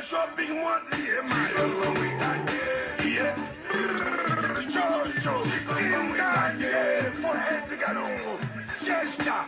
Shopping was here, my for Edgar Lungu, Chester,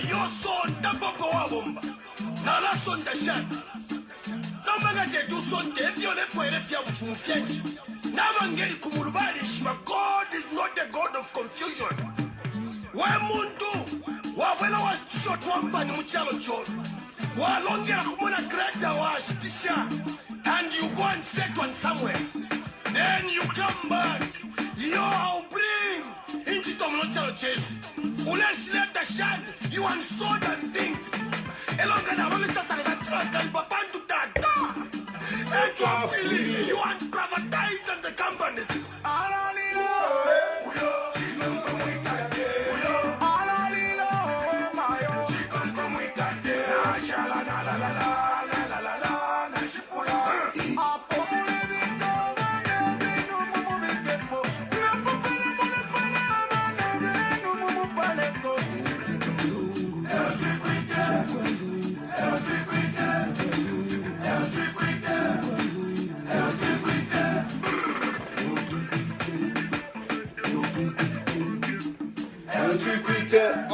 your son, Taco Wabomba. Nala son de Shan. No maga de do son de Fiona for a few from French. Navangeli Kumurubanish, my God is not the God of confusion. Why Mundu? Wawela was short one by Muchalo Chon. Walonga Humana Grada was Tisha. And you go and set one somewhere. Then you come back. I'll bring into Tomlochalo Chase. Let's let the shan, you want sword and things. Elongana, I'm just a truck and Babandu Tata. And you want privatize and the companies.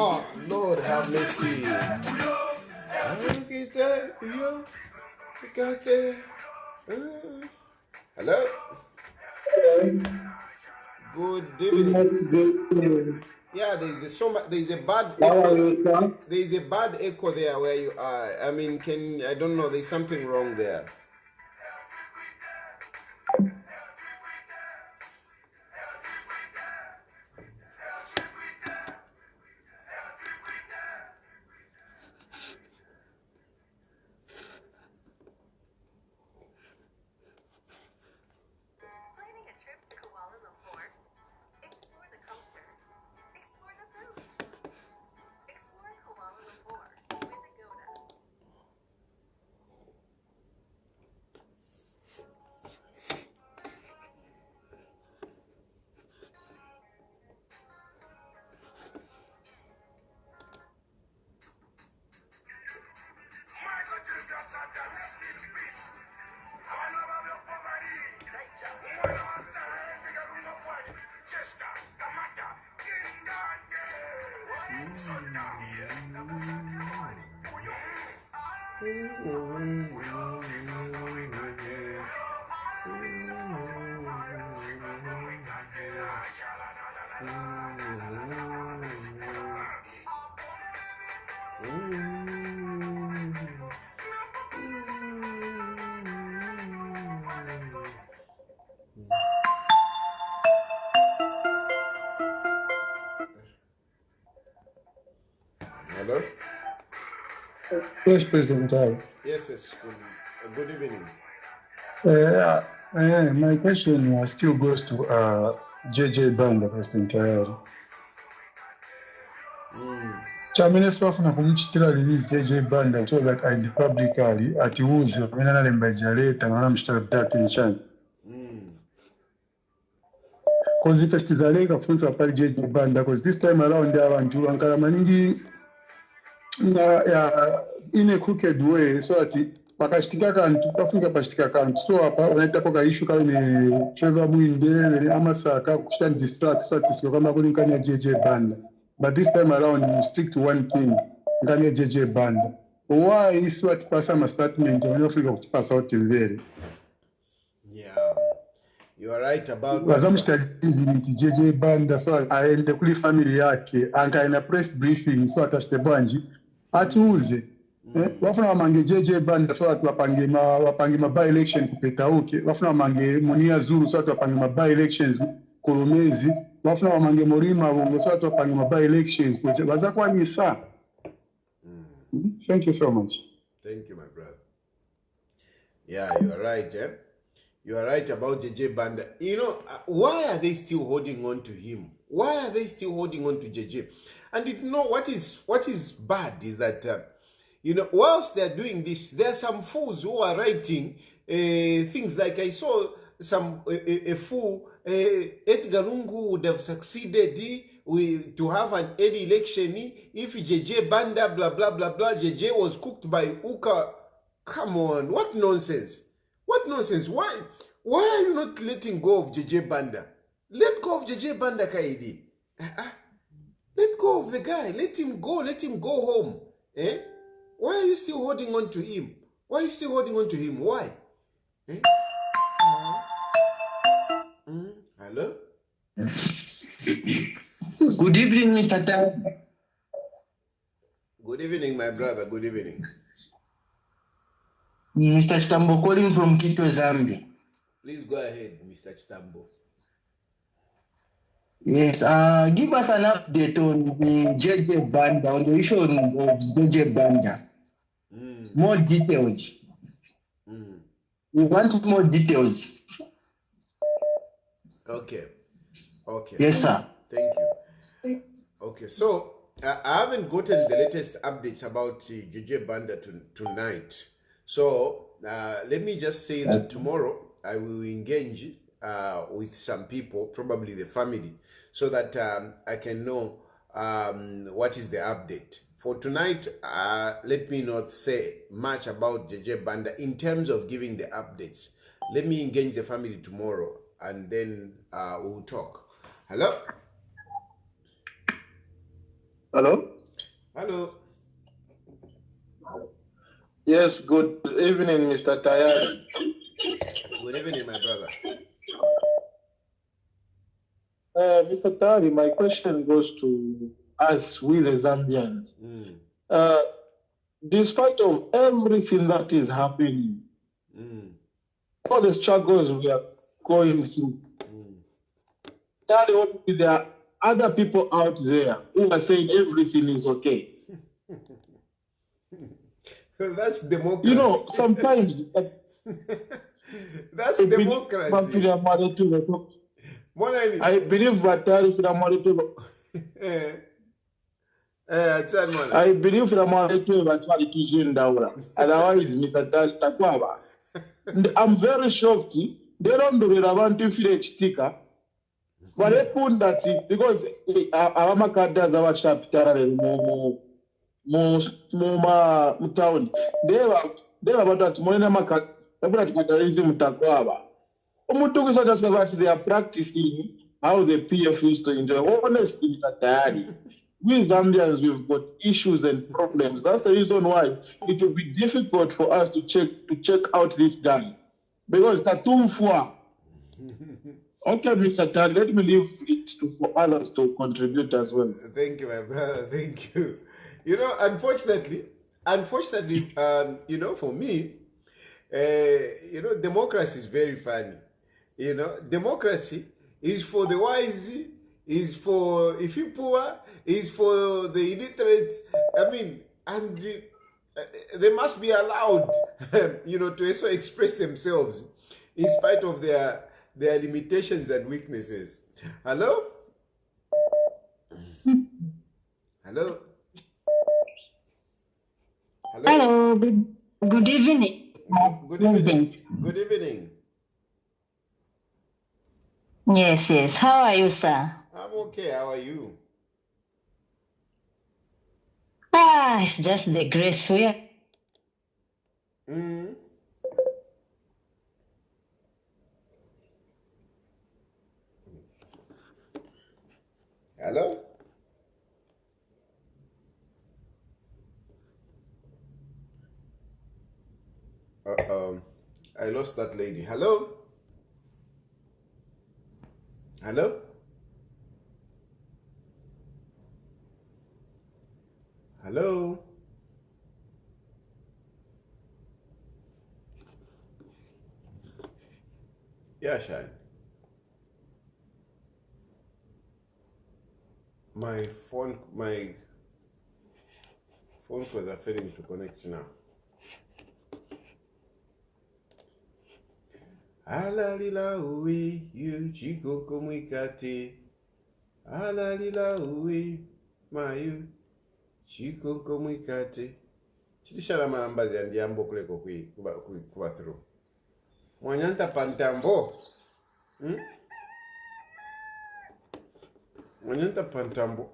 Oh, Lord have mercy. Hello? Good Yes, evening. good. Yeah, there's a bad How are echo. you, sir? There's a bad echo there where you are. I mean, I don't know. There's something wrong there. Planning a trip to Kuala Lumpur? Explore the culture. Explore the food. Explore Kuala Lumpur with Agoda. Hello? Yes, President. Yes. Good evening. My question still goes to JJ Banda, President. Chamine na kumuchitira release JJ Banda so that I publicly at use mina nalemba jaleta na mshitara dati nchani. Cause if estizaleka funza pali JJ Banda, cause this time around abantu ankara maningi ya in a crooked way so that pakashitika kantu pafunga pashitika kantu so apa unaita ka issue kale ne Trevor Mwinde ne amasaka kushita distract so that sio kama kulinkanya JJ Banda, but this time around we stick to one thing ngani JJ Banda. Why is what pasa ma statement unofika kutipasa out vile Yeah, you are right about that. wazamshitalizi nti JJ Banda so aende kuli family yake ankaina press briefing so atashite bwanji atuuze wafuna wamange JJ Banda so wapange ma by election kupeta uke wafuna wamange Munia Zuru so wapange ma by elections Kolomezi wafuna wamange Morima Wongo so wapange ma by elections waza kwa nisa. Thank you so much. Thank you, my brother. Yeah, you are right. You are right about JJ Banda. You know, why are they still holding on to him? Why are they still holding on to JJ? And you know what is bad is that you know, whilst they're doing this, there are some fools who are writing things like I saw a fool Edgar Lungu would have succeeded to have an early election if JJ Banda blah blah blah blah. JJ was cooked by Uka. Come on, what nonsense! What nonsense! Why are you not letting go of JJ Banda? Let go of JJ Banda, Kaidi. Let go of the guy. Let him go. Let him go home. Why are you still holding on to him? Why are you still holding on to him? Why? Hello? Good evening, Mr. Tan. Good evening, my brother. Good evening. Mr. Stambo calling from Quito, Zambia. Please go ahead, Mr. Chitambo. Yes, give us an update on the JJ Banda, on the issue of JJ Banda. More details. We want more details. Okay. Yes, sir. Thank you. Okay, so I haven't gotten the latest updates about JJ Banda tonight. So let me just say that tomorrow I will engage with some people, probably the family, so that I can know what is the update. For tonight, let me not say much about JJ Banda in terms of giving the updates. Let me engage the family tomorrow and then we'll talk. Hello? Hello? Yes, good evening, Mr. Tayari. Good evening, my brother. Mr. Tari, my question goes to us, we the Zambians. Despite of everything that is happening, all the struggles we are going through, Tari, there are other people out there who are saying everything is okay. That's democracy. You know, sometimes that's democracy. I believe that I believe otherwise Mr. Tari takwaba. I'm very shocked. They don't do it around to feel sticker. But they put that because our makaddas our chapter mu town. They were about that money makat. They are practicing how the PF used to enjoy. Honestly, Mr. Tayari, we Zambians, we've got issues and problems. That's the reason why it will be difficult for us to check out this guy. Because Tatumfua. Okay, Mr. Tayari, let me leave it for others to contribute as well. Thank you, my brother. Thank you. You know, unfortunately, you know, for me, you know, democracy is very funny. You know, democracy is for the wise, is for if you poor, is for the illiterate. I mean, and they must be allowed, you know, to also express themselves in spite of their limitations and weaknesses. Hello? Hello? Hello? Hello, good evening. Good evening. Good evening. Yes. How are you, sir? I'm okay. How are you? It's just the grace we are. Hello? I lost that lady. Hello? Hello? Hello? Yeah, Shine. My phone calls are failing to connect now. Alalila uwi yu chikoko mwikate. Alalila uwi mayu chikoko mwikate. Chitishala maambazi andiambo kuleko kuba through. Mwanyanta pantambo. Mwanyanta pantambo.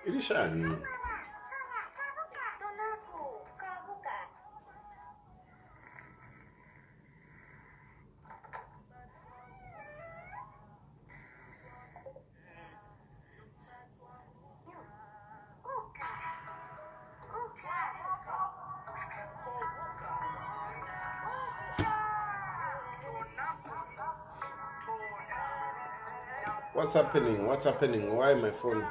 Ilishani. What's happening? What's happening? Why my phone?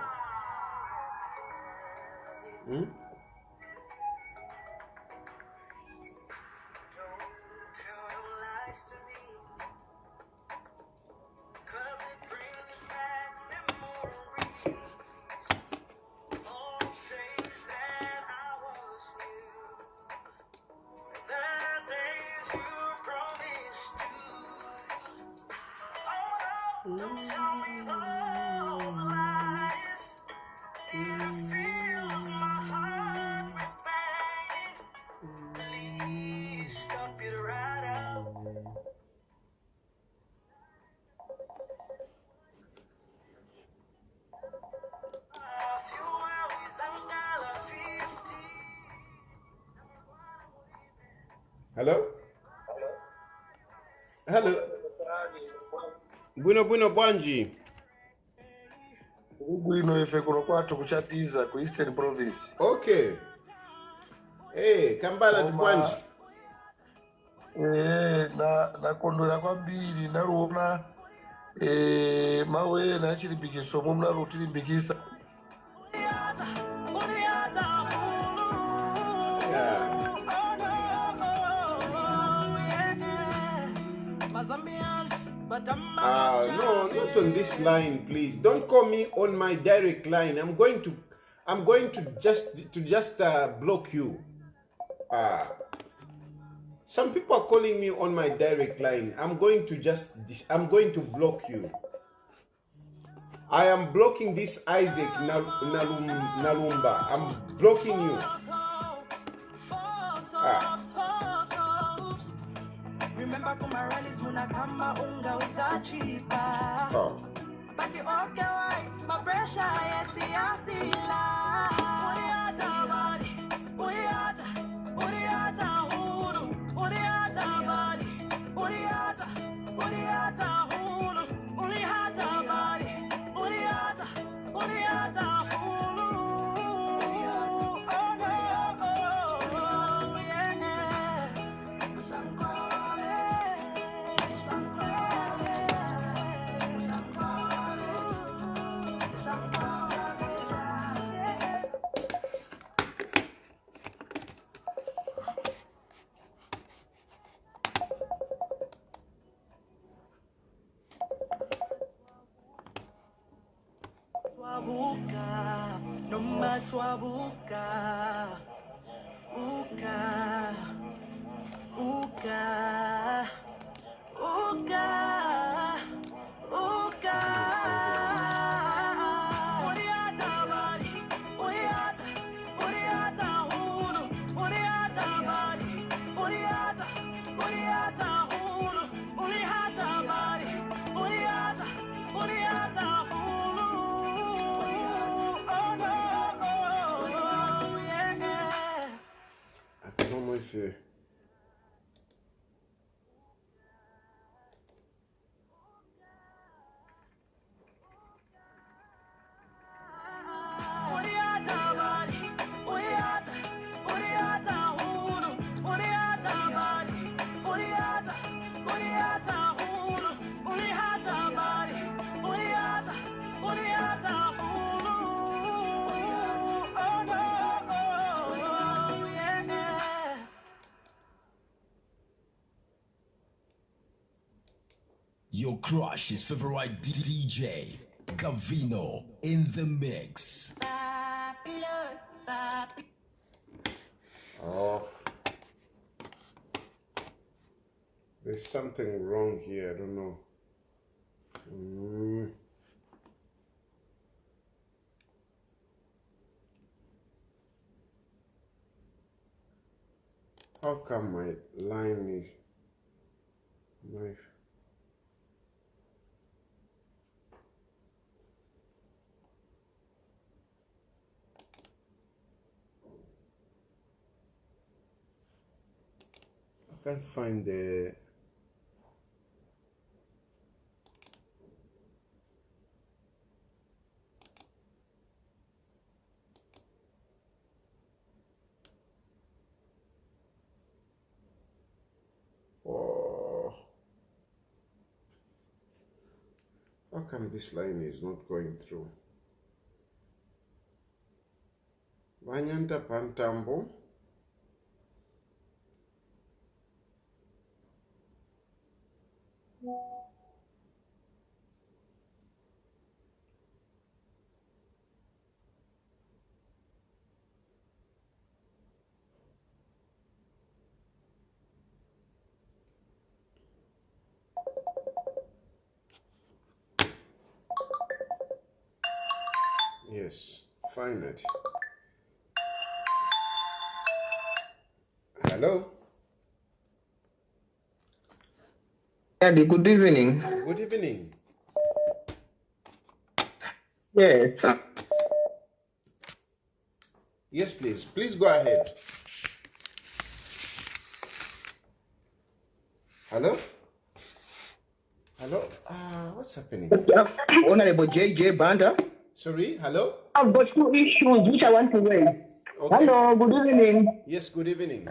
Hello? Hello? Bueno, Bwanji. Ino ife kuno kwatu kuchatiza ku Eastern Province. Okay. Hey, Kambala Tukwanji. Nakondwera kwambiri naruona mawe nachilimbikitso momwe narutilimbikisa. No, not on this line, please. Don't call me on my direct line. I'm going to just block you. Some people are calling me on my direct line. I'm going to block you. I am blocking this Isaac Nalumba. I'm blocking you. Remember kumarali's munakamba unga uzachipa. Oh. But you okay, why? My pressure, yes, yasila. Uriata body, uriata hulu, uriata body, uriata hulu, uriata body, uriata hulu. Oh, yeah. Twabuka, nomba twabuka, uka, uka, uka, uka. Uriata bari, uriata hulu, uriata bari, uriata hulu, uriata bari, uriata hulu. Oh no, yeah. I don't know if you... Your crush's favorite DJ, Gavino, in the mix. Off. There's something wrong here. I don't know. How come my line is my... I can't find the... Oh. How come this line is not going through? Vanyanta Pantambo. Yes, find it. Hello? Daddy, good evening. Good evening. Yes. Yes, please. Please go ahead. Hello? Hello? What's happening? Honorable JJ Banda. Sorry, hello? I've got 2 issues which I want to raise. Okay. Hello, good evening. Yes, good evening.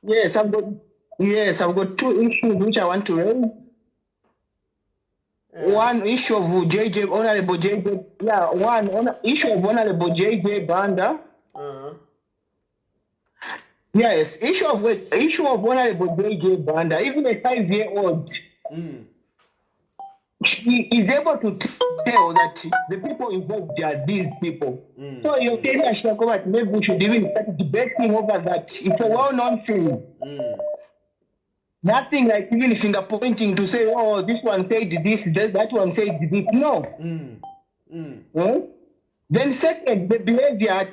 Yes, I've got 2 issues which I want to raise. One issue of Honorable JJ. Yeah, issue of Honorable JJ Banda. Uh-huh. Yes, issue of Honorable JJ Banda. Even a 5-year-old he is able to tell that the people involved are these people. So you tell us that maybe we should even start debating over that. It's a well-known thing. Nothing like even finger pointing to say, oh, this one said this, that one said this. No. Then second, the behavior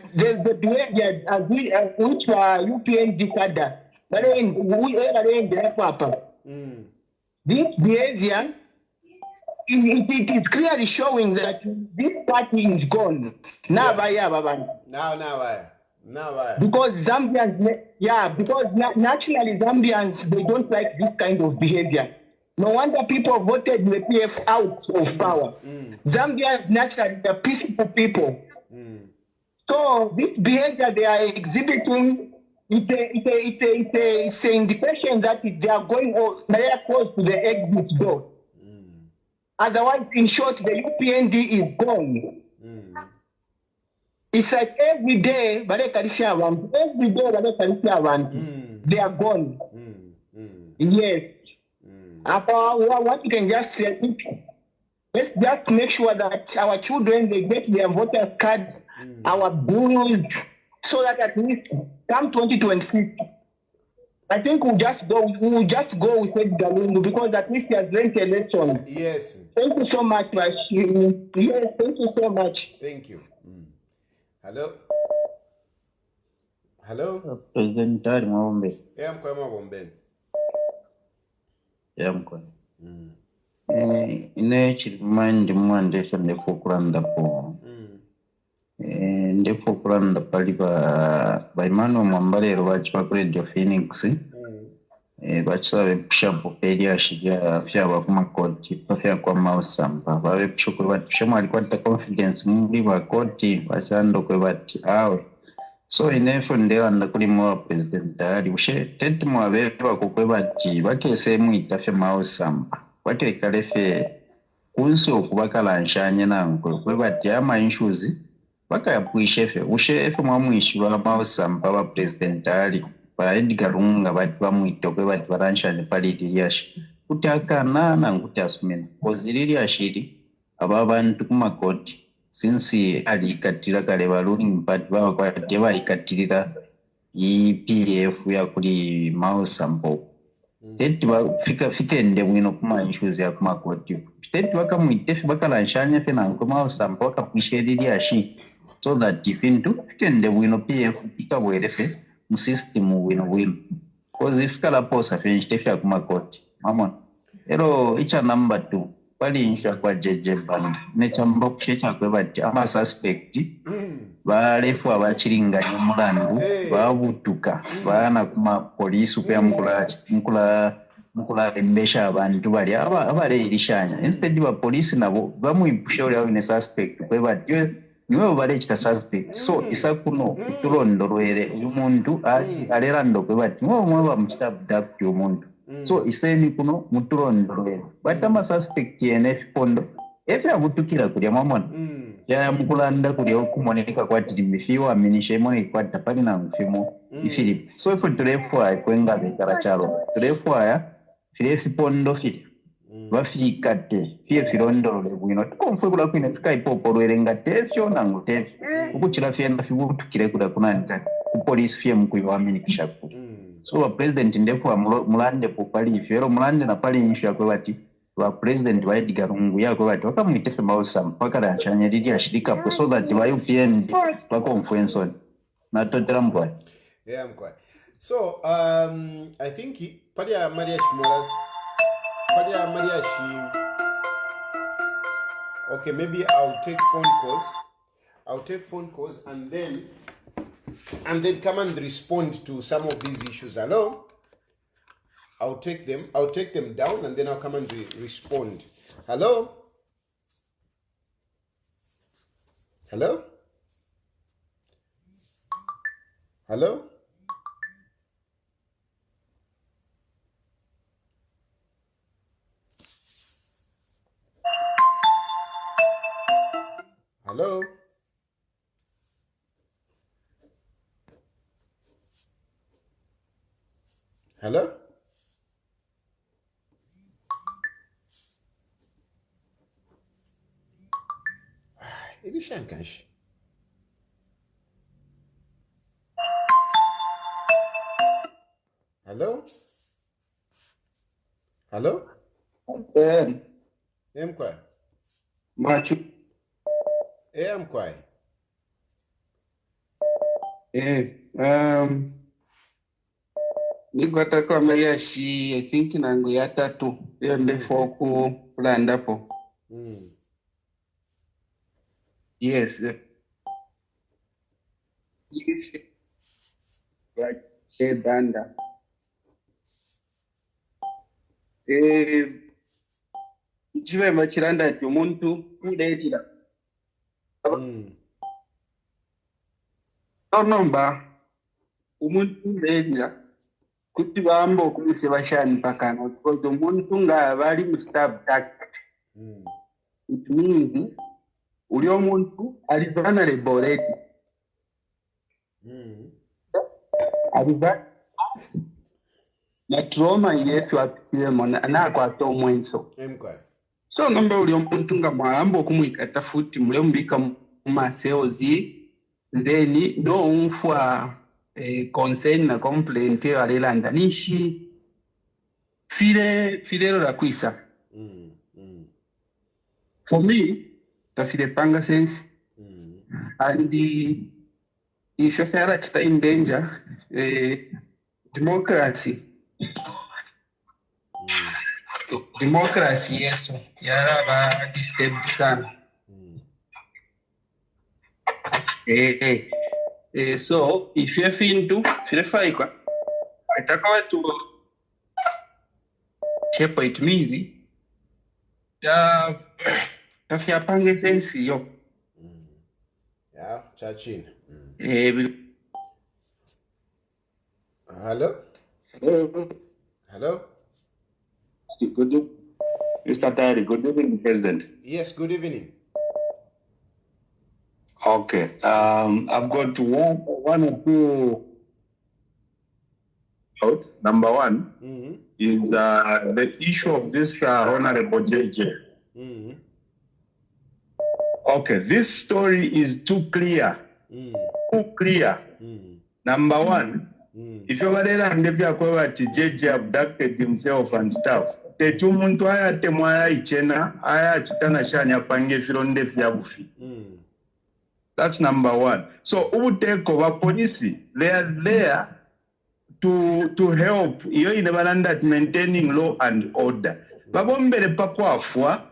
which UPND cadre, this behavior, it is clearly showing that this party is gone. Now, because Zambians, naturally Zambians, they don't like this kind of behavior. No wonder people voted the PF out of power. Zambians naturally are peaceful people. So this behavior they are exhibiting, it's an indication that they are going very close to the exit door. Otherwise, in short, the UPND is gone. It's like every day, they are gone. Yes. What you can just say, let's just make sure that our children, they get their voters card, our bills, so that at least come 2026, I think we'll just go with Edgar Lungu because at least he has learned a lesson. Yes. Thank you so much, Rashid. Yes, thank you so much. Thank you. Hello? Hello? President Tari Mwombe. I'm Kwama Bomben. Yamkwa. Ine chimandi mwande fende fokuranda po. Nde fokuranda pali ba Emmanuel Mwambalero bachi pa Radio Phoenix. Bachisabe pushapo pedi ashija fyaba kuma koti pafya kwa mausamba babe pushukuru bati shema alikuwa ta confidence muri ba koti bachando kwe bati awe so inefo ndera ndakuri mwa president ali ushe tete mwabe bakukwe bati bakese muita fya mausamba bakere kalefe kunsi okubakalanshanye nanko kwe bati ama issues bakayapwishefe ushefe mwamwishi ba mausamba ba president ali ba Edgar nga bati bamwita kwe bati baranshanye palitiyashi kuti akanana nguti asumena koziriri ashiri ababantu kumakoti since alikatira kale baluling but bakwate bayikatirira EPF ya kuri Mausambo tete bafika fitende bwino kuma issues ya kumakoti tete bakamwitefe bakalanshanye fe nanko Mausambo akapwishiriri ashi so that ifintu fitende bwino PF ikabwerefe mu system wino cause ifika la posa fenjite fya kumakoti mamona ero icha number 2 pali insha kwa JJ Banda nechamba kushecha kwe bati ama suspect balefu abachiringanya mulandu babutuka bana kuma police upya mukula embesha abantu bali abale ilishanya instead ba police nabo bamwipusha uli awine suspect kwe bati niwe bale chita suspect so isakuno tulondolwere umuntu alerando kwe bati niwe bamuchita abduct umuntu so iseni kuno mutulondolwere batama suspect NF pondo efe abutukira kulya mamona ya mukulanda kulya okumoneka kwatiri mifiwa aminishemo ikwata pali na mfimo ifilip so ifo tulefwa kwenga bekara chalo tulefwa filefi pondo fili bafikate fie filondolole bwino tukomfwe kula kwine tukaipoporwere ngatefyo nangu tefyo ukuchira fie nafibutukire kula kunanika ku police fie mkuiwaminikisha ku so wa president ndefu mulande popali ifero mulande na pali inshu yakwe bati wa president wa Edgar Lungu yakwe bati wakamwitefe Mausam paka ranchanye lili ashirika po so that wa UPN wako mfuensoni na totera mbwa. Yeah, mkwa. So I think pali ya Maria okay, maybe I'll take phone calls and then come and respond to some of these issues. Hello? I'll take them down and then I'll come and respond. Hello? Hello? Hello? Hello? Hello? Ilishan kanshi. Hello? Hello? Mkwai. Machu. Mkwai. Nigwata kama yashi, I think nangu yatatu. Before kulanda po. Yes. Banda. Ichiwe machiranda ati umuntu kudedira. Nomba umuntu kudedira kuti bambo kumuse bashani pakana because umuntu nga bali mu subject. It means uli omuntu ali vulnerable already. Aliva na trauma yesu apitiwemo nakwata omwenso. So nomba uli omuntu nga mwambo okumwikata futi mulembika mu maseozi then no umfwa concern na complaint alelanda nishi filero la kwisa. For me tafile panga sense and if you feel that in danger democracy yes yara ba disturb sana. So if you feel to feel faika atakawa to shape it means tafia pange sense yo. Yeah, Chachin. Hello? Hello? Good evening, Mr. Tari. Good evening, President. Yes, good evening. Okay. I've got one or two. Number one is the issue of this Honorable JJ. Okay, this story is too clear. Too clear. Number one, if you were there and JJ abducted himself and stuff, tetumuntu ayatemwa ayayichena ayachitana shanya pange fironde fyabufi. That's number one. So who take over police? They are there to help iyo inebalanda maintaining law and order. Babombele pakwafwa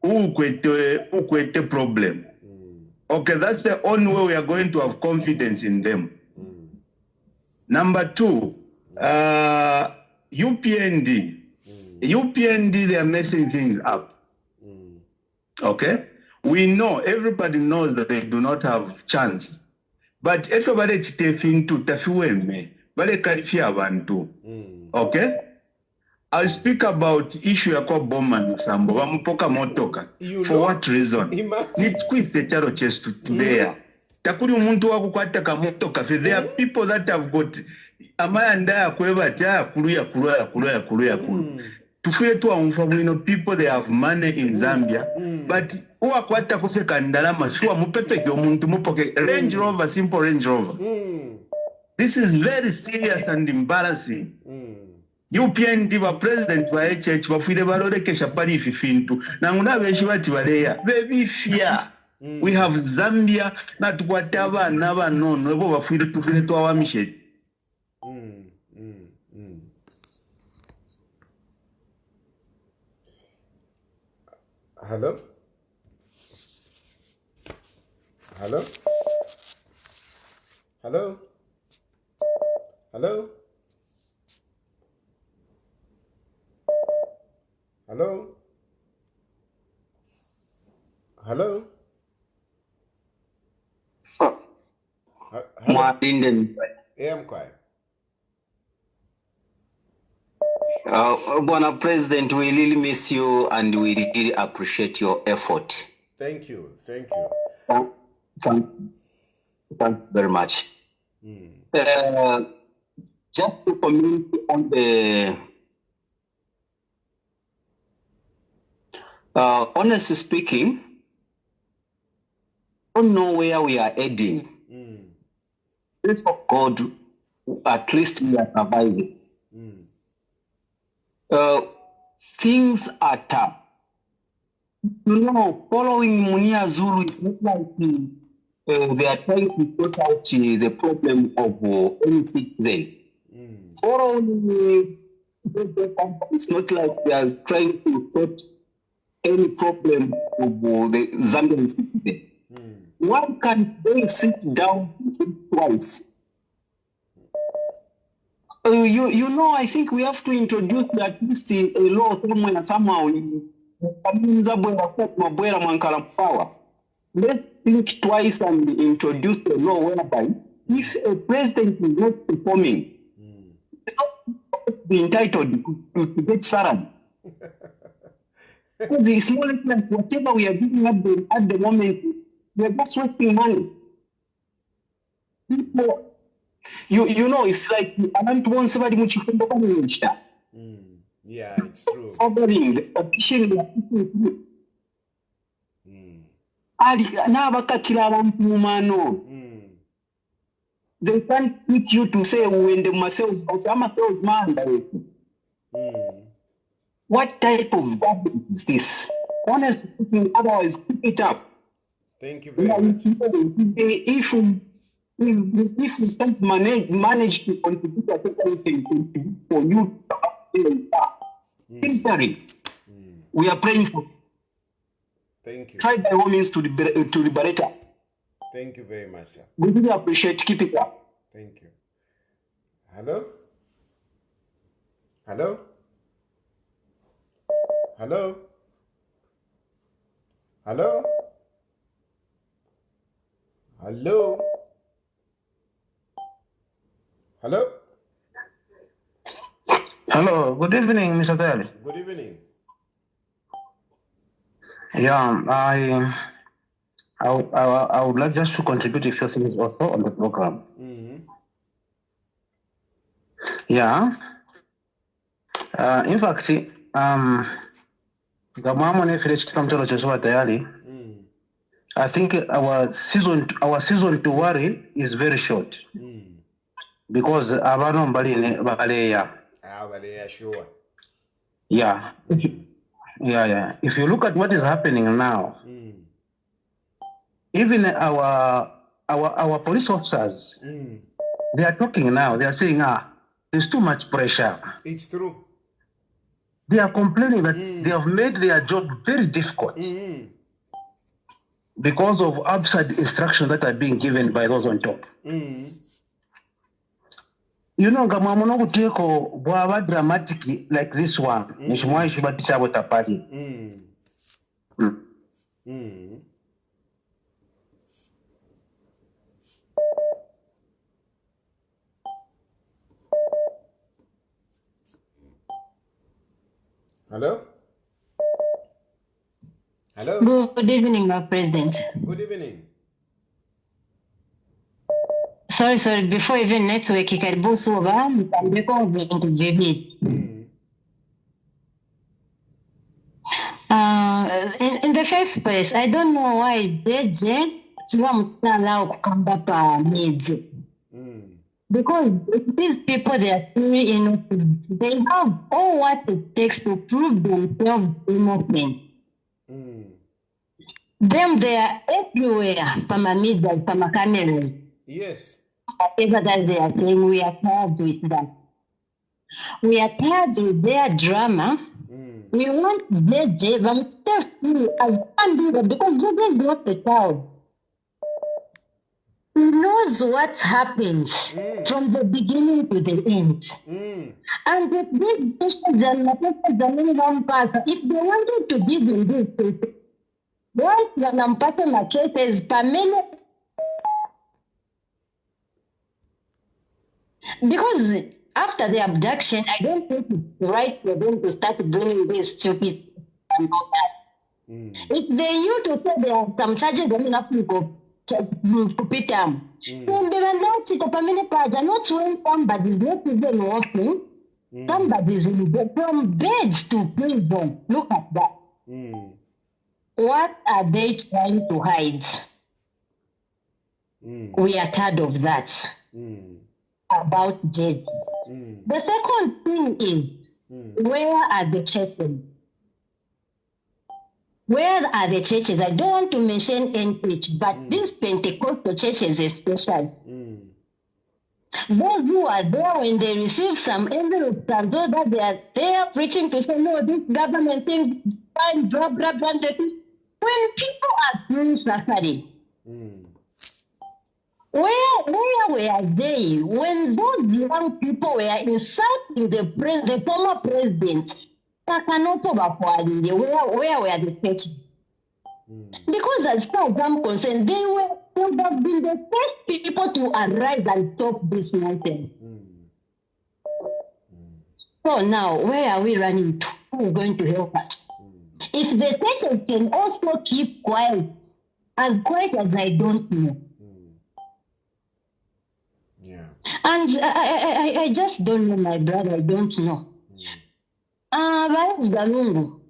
ukwete problem. Okay, that's the only way we are going to have confidence in them. Number two, UPND. UPND, they are messing things up. Okay? We know, everybody knows that they do not have chance. But everybody chitefin to tafiweme, bale kalifia abantu. Okay? I'll speak about issue ya kwa bomba nusambo, wamupoka motoka. For what reason? Nitkwite charo chestu there. Takuri umuntu waku kwa taka motoka. There are people that have got amaya ndaya kweba jaya kuruya. Tufue tu wa people they have money in Zambia. But uwa kwata kufeka ndalama shua mupepe kyo muntu mupoke Range Rover, simple Range Rover. This is very serious and embarrassing. UPND wa president wa HH wafuide balore kesha pari fifintu. Na nguna beshi wati waleya. Baby fear. We have Zambia na tukwataba naba nono. Ebo wafuide tufile tuwa wamishe. Hello? Hello? Hello? Hello? Hello? Hello? Hello. Mwalinden. I'm quiet. Bwana President, we really miss you and we really appreciate your effort. Thank you. Thank you. Thank you very much. Just to comment on the honestly speaking, I don't know where we are heading. Grace of God, at least we are surviving. Things are tough. You know, following Munia Zulu is not like they are trying to sort out the problem of any citizen. Following it's not like they are trying to sort any problem of the Zambian citizen. Why can't they sit down and think twice? You know, I think we have to introduce at least a law somewhere, somehow. Let's think twice and introduce a law whereby if a president is not performing, it's not be entitled to get salary. Because it's more like whatever we are doing at the moment, we are just wasting money. People, you know, it's like abantu bonse bali mu kifumbo bamwinja. Yeah, it's true. Covering the petition they are putting through. Ali n'abakakira abantu mu mano. They can't put you to say when the Maseo man. What type of government is this? Honestly speaking, otherwise keep it up. Thank you very much. If we can't manage to contribute a certain thing for you, we are praying for. Thank you. Try by all means to liberate her. Thank you very much, sir. We really appreciate. Keep it up. Thank you. Hello? Hello? Hello? Hello? Hello? Hello? Hello, good evening, Mr. Tali. Good evening. Yeah, I would like just to contribute a few things also on the program. Yeah. In fact, I think our season to worry is very short. Because abantu baleya. Baleya, sure. Yeah. Yeah. If you look at what is happening now, even our police officers, they are talking now. They are saying, there's too much pressure. It's true. They are complaining that they have made their job very difficult because of absurd instructions that are being given by those on top. You know, Gamamono Guteko, Bwaba dramatic like this one. Nishmwa Shibatisha Watapati. Hello? Hello? Good evening, my President. Good evening. Sorry, before even network ikaribusu oba mtandiko vintu vivi. In the first place, I don't know why JJ allow kukamba needs. Because these people, they are very innocent. They have all what it takes to prove themselves innocent. Them, they are everywhere, from a media, from a cameras. Yes. Whatever that they are saying, we are tired with that. We are tired with their drama. We want JJ, but still free. I can't do that because JJ is not the child. He knows what happens from the beginning to the end. And if these if they wanted to give him this case, once Wanampata cases, Pamela. Because after the abduction, I don't think it's right for them to start bringing this stupid and all that. If they knew to say there are some charges they have to go to pit them, then they were not to permanent charge, not when somebody's not even working, somebody's in bed, from beds to prison. Look at that. What are they trying to hide? We are tired of that about JJ. The second thing is, where are the churches? Where are the churches? I don't want to mention any church, but these Pentecostal churches especially. Those who are there when they receive some envelopes and so that they are there preaching to say, no, this government things fine, blah, blah, blah. When people are doing suffering, where were they when those young people were insulting the former president? Where were the churches? Because as far as I'm concerned, they would have been the first people to arise and stop this nonsense. So now, where are we running to? Who is going to help us? If the churches can also keep quiet as I don't know. And I just don't know, my brother, I don't know. Lungu.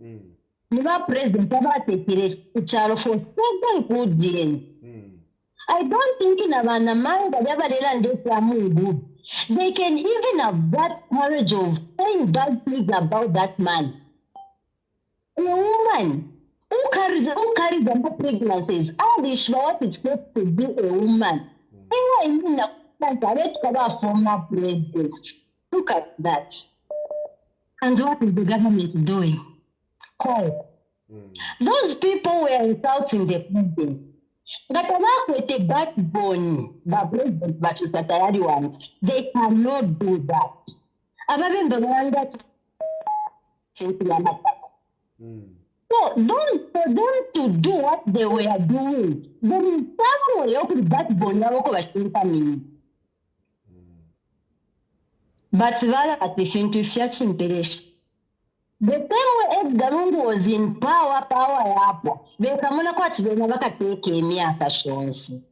Niba president Charo for 7 good years. I don't think in Avanamanga they can even have that courage of saying bad things about that man. A woman who carries the pregnancies, how is what it's supposed to be a woman? Former president. Look at that. And what is the government doing? Courts. Those people were insulting the president. But with a backbone, the president, but with a tired ones, they cannot do that. Ababin the one that so don't for them to do what they were doing. There is some way of backbone. But rather at the fin to fetch in Perish. The same way Edgar Lungu was in power yapo. Bekamuna kwati benabaka take miaka shonsi.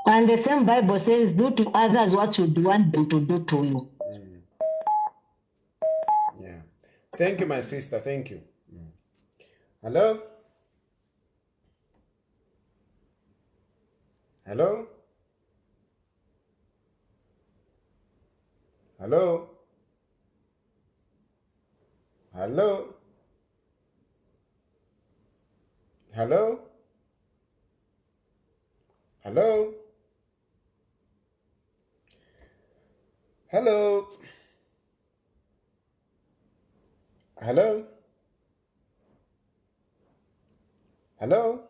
And the same Bible says, do to others what you want them to do to you. Yeah. Thank you, my sister. Thank you. Hello? Hello? Hello? Hello? Hello? Hello? Hello? Hello? Hello?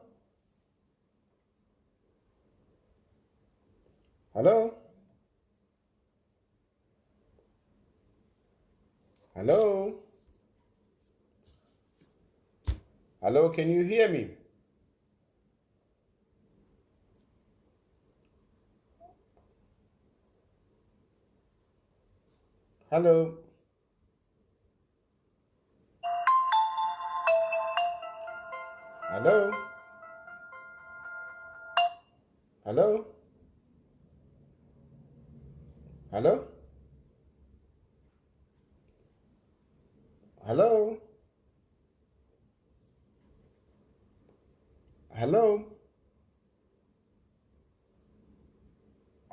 Hello? Hello? Hello, can you hear me? Hello? Hello? Hello? Hello? Hello?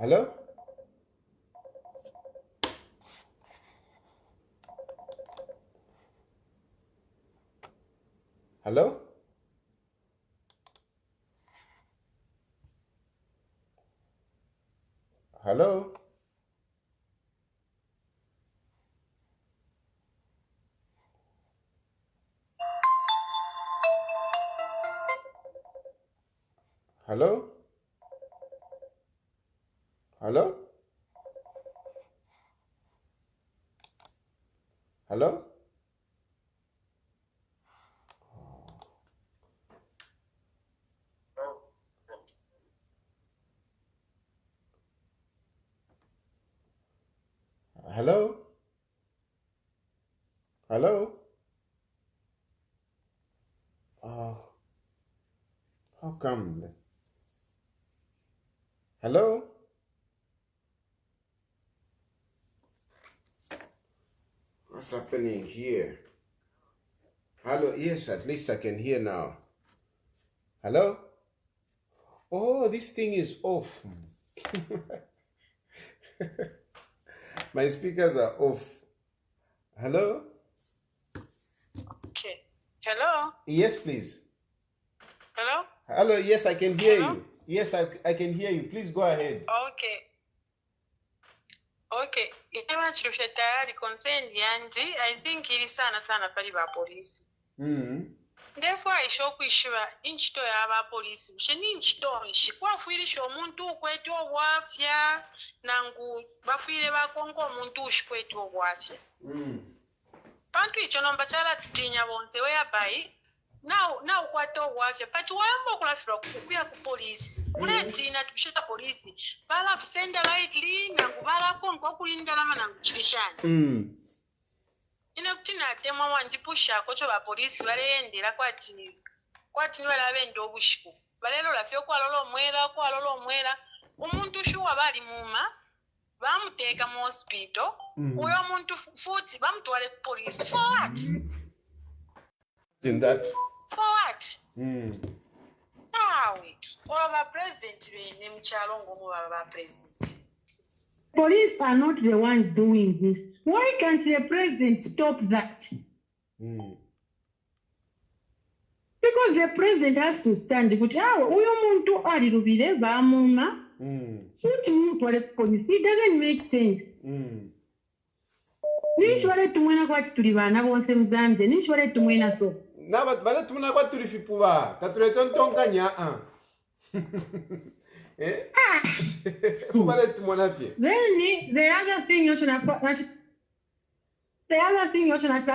Hello? Hello? Hello? Hello? Hello? Hello? Hello? Hello? Hello? Oh, how come? Hello? What's happening here? Hello? Yes, at least I can hear now. Hello? Oh, this thing is off. My speakers are off. Hello? Okay. Hello? Yes, please. Hello? Hello, yes, I can hear Hello? you. Yes, I can hear you. Please go ahead. Okay. Okay. Ina chirusha tayari concern yanji, I think ili sana pali ba polisi. Therefore, I show kwishura inchito ya ba polisi. Msheni inchito nshikwa fuilisha omuntu kwetu obwafya nangu bafuile bakongo omuntu ushikwetu obwafya. Pantu icho nomba chala tutinya bonze whereby now kwata obwafya but wayamba okulafira kukuya ku polisi. Kuletina tushita polisi. Bala senda lightly nangu bala kongo kulinda lama nangu chilishani. Ina kutina temwa wanjipusha kocho ba polisi balendera kwati ni balabenda obushiku balelo lafyo kwalolo omwera omuntu shuwa bali muma bamuteka mu hospital uyo omuntu futi bamutwale ku polisi for what? In that? For what? All ba president bene mchalongo mu ba president. Police are not the ones doing this. Why can't the president stop that? Because the president has to stand. But uyo muntu ali rubire bamuma. Suti muntu wale police. It doesn't make sense. Nishwale tumwena kwa chitulibana bonse mzambe. Nishwale tumwena so. Na bale tumuna kwa tulifipuba. Kature tontonka nya. Eh? Fubale tumona fie. Then the other thing you're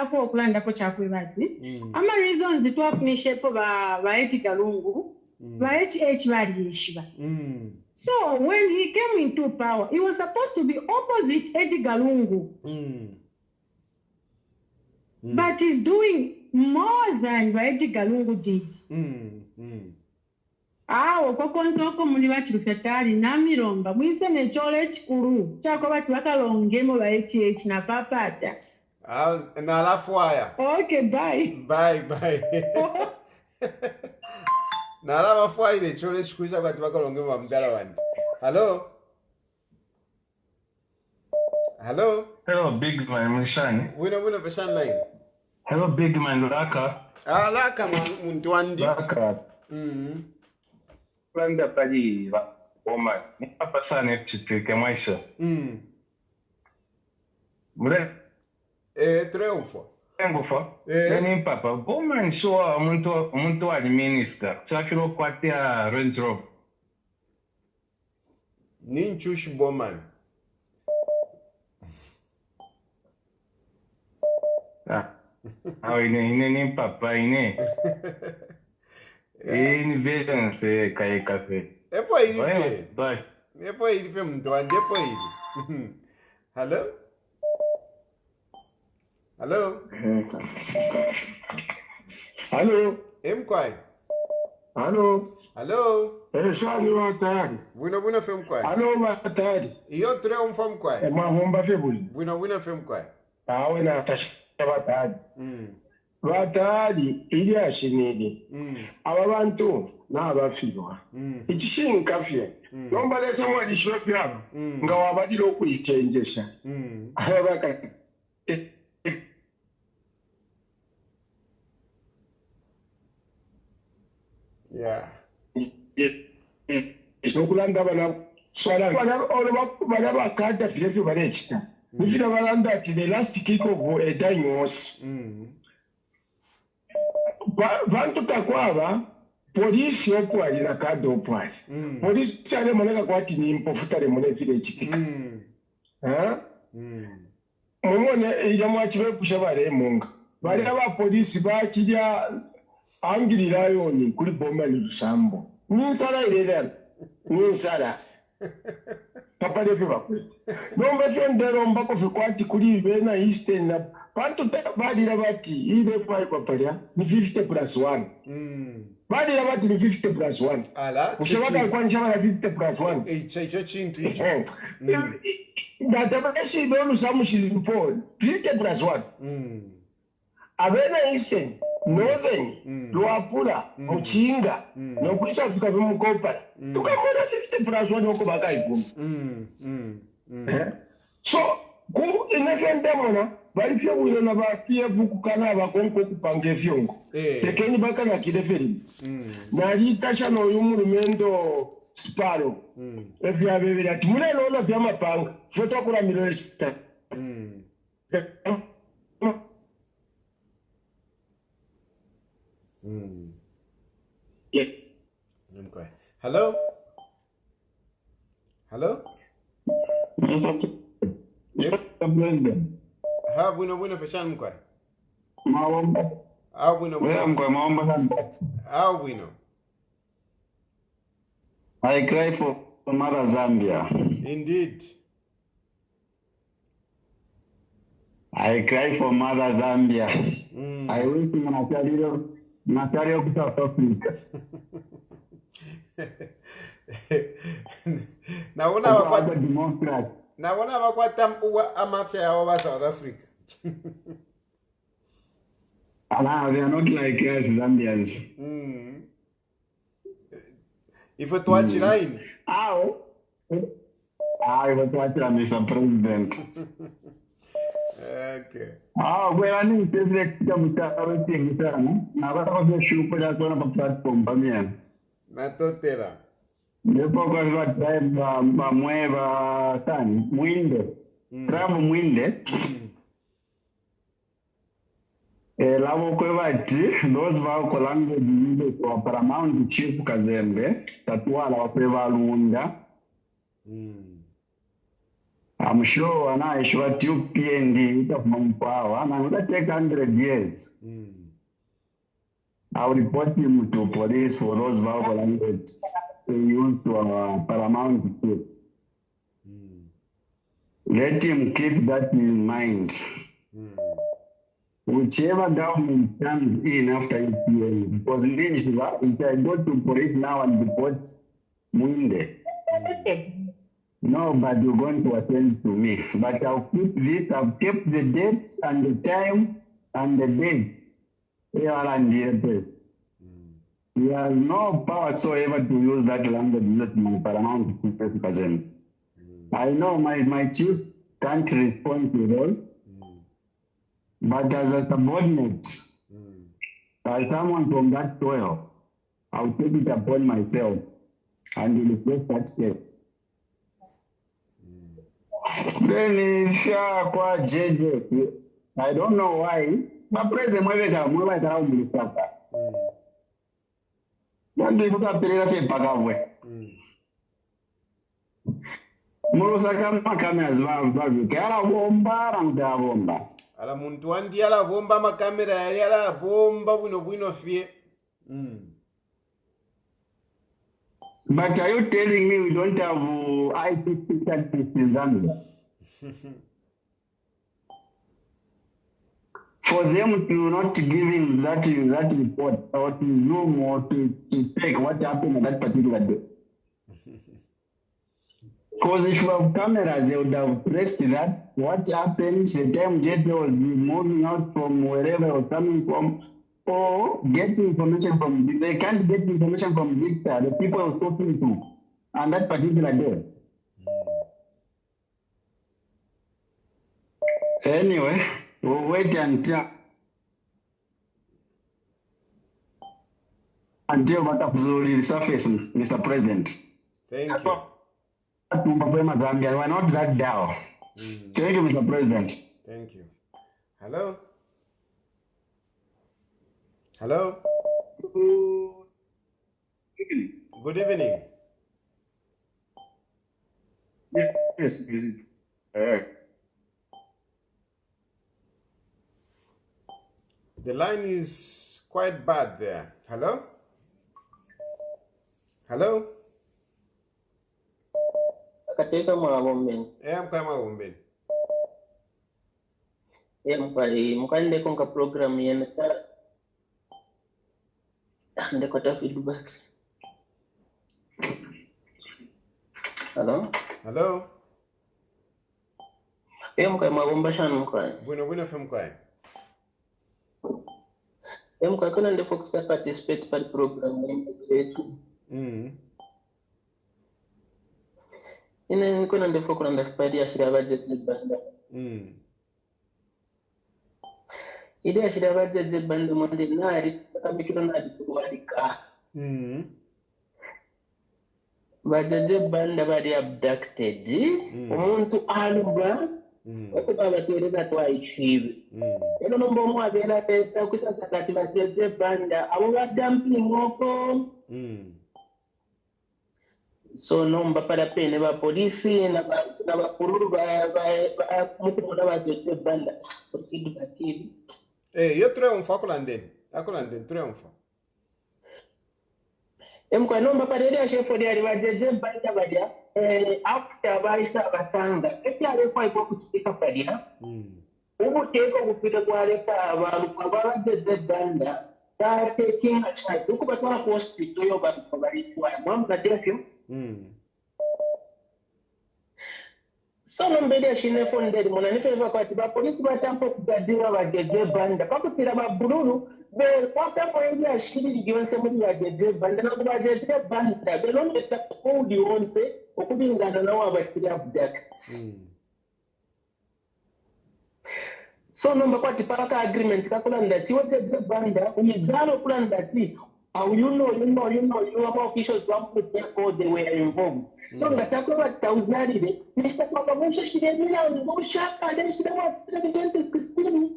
for okulanda ko chakwebazi. Ama reasons zitwafunishe po ba Edgar Lungu. Ba HH bali yeshiba. So when he came into power, he was supposed to be opposite Edgar Lungu. But he's doing more than what Edgar Lungu did. Okokonzoko muli bachirufetali namiromba mwise nechole chikuru chako bati bakalongemo ba HH na papata. Na alafu haya. Okay, bye. Bye. Na alafu haya nechole chikuru chako bati bakalongemo ba mdala wandi. Hello? Hello, big man, Mshani. Wina peshan line. Hello, big man, Laka. Laka muntu wandi. Laka. Kwenda pali Oma. Ni hapa sana chitike maisha. Mure. Triunfo. Neni papa. Oma nshua muntu wa minister. Chakiro kwatia Range Rover. Ninchush Bowman. Ine papa ine. Vision se kai cafe. Efo ili fe. Bye. Efo ili fe mtwande efo ili. Hello? Hello. Mkwai. Hello. Shani wa tayari. Bwino fe mkwai. Hello wa tayari. Iyo triumfo mkwai. Mahomba fe buli. Bwino fe mkwai. Awe na tasha batari. Batari ili ashinidi. Aba bantu n'abafirwa. Ikishinkafye. Nomba lesa mwadi shwefyabo. Nga wabadilo okuyichenjesha. Abaka Yeah. Nokulanda bana swala bana bakada filefi barechita. Nifira balanda ati the last kick of a dying horse. Bantu takwaba polisi okwali na kada okwali. Polisi chale moneka kwati ni impofutale mone vile chitika. Mumone ija mwachiwe kushabare munga. Bali aba polisi bakirya angirira yoni kuri bomba ni rusambo. Ninsala irera. Ninsala. papa lefe bakwete nomba fyondero mbako fikwati kuli bena eastern na bantu badira bati ile kwa papalya ni 50+1 badira bati ni 50+1 ala ushabaka kwa njaba na 50+1 icho chintu icho database beno samushili mpole 50+1 abena eastern northern Luapula Muchinga nokwisa fika vimukopala tukamona 50+1 oko bakaivuma so ku inafendamona balifye bwino na baPF kukana abakonko kupanga efyongo tekeni bakana kideferi nalitasha n'oyu mulumendo Sparo efyabebere ati munene ona vyamapanga fotokulamira ekita Yeah. Okay. Hello? Hello? Yep. Ha, bueno, fashion mkwe. Maomba. Ah, bueno. Mkwe, maomba. Ah, bueno. I cry for Mother Zambia. Indeed. I cry for Mother Zambia. I wish Natalia of South Africa. Naona wakwata amafia wa South Africa. They are not like us Zambians. If it watch line. How? If it watch Mr. President. Okay. Well, I need to take everything. Now, what was the shoe put out on a platform? Natotera. The focus was by Mueva San, Mwinde. Travel Mwinde. Lavo Kwevati, those Vauco language for Paramount Chief Kazembe, Tatuala of Prevalunda. I'm sure when I shot you PND of Power, and I'm going to take 100 years. I'll report him to police for those verbal language they use to Paramount Chief. Let him keep that in mind. Whichever government comes in after EPN, because if I go to police now and report Mwinde, nobody is going to attend to me. But I'll keep this, I've kept the date and the time and the date. He has no power whatsoever to use that language with my paramount Chief. I know my chief can't respond to those. But as a subordinate, as someone from that soil, I'll take it upon myself and replace that case. Then kwa JJ, I don't know why, but President Mweveka Umisaka. Nandi kuta perera fe pagavwe. Murusaka makamera zvavu, kara bomba ranga bomba. Ala muntu wandi ala bomba makamera yali ala bomba bwino fie. But are you telling me we don't have IT statistics in Zambia? For them to not giving that report or to zoom or to check what happened on that particular day. Because if you have cameras, they would have traced that, what happened, the time Jet was moving out from wherever he was coming from, or get information from, they can't get information from Victor, the people I was talking to, on that particular day. Anyway, we'll wait until what will surface, Mr. President. Thank you. We're not that down. Thank you, Mr. President. Thank you. Hello? Hello? Good evening. Yes. The line is quite bad there. Hello? Hello? akateka mwabombeni mkaya mwabombeni mukande konka program yene sa ndekota feedback. Hello mukaya mwabomba shanu mukaya bwino fe mukaya mukaya kana nde focus participate pa program yene Yesu ine kuna nde focus na spadi ya shira budget banda ide shira budget banda monde nari saka mikiro nari kuwalika bajaje banda bari abducted umuntu alubwa okuba batereza twaishibe eno nombo mwabera pesa kusasa kati bajaje banda abo badamping oko so nomba para pene ba polisi na bakuru ba mutumuna bajaje banda proceed bakili yo triumfa akulanden triumfa emko nomba parede ya chef odi ali bajeje banda badia after baisa basanga ekyale kwa iko kutika padia ubu teko kufika kwa leta abantu abajeje banda ta taking a charge uko batwala ku hospital yo bantu balitwa mwamba tefyo so nombede ya shine fonde mona nifeva kwa tiba polisi batampo kugadira bajeje banda pakutira babululu be kwata poendi ya shiri ligionse muri bajeje banda na kubajeje banda be londe takudi onse okubingana nawo abashiri abduct so nomba kwa tipaka agreement kakula ndati wojeje banda umizalo kula ndati you know officials want to take all they were involved. So ngachako batawuzalire Mr. Kwakabusha shiremira ngusha ade shirema 2016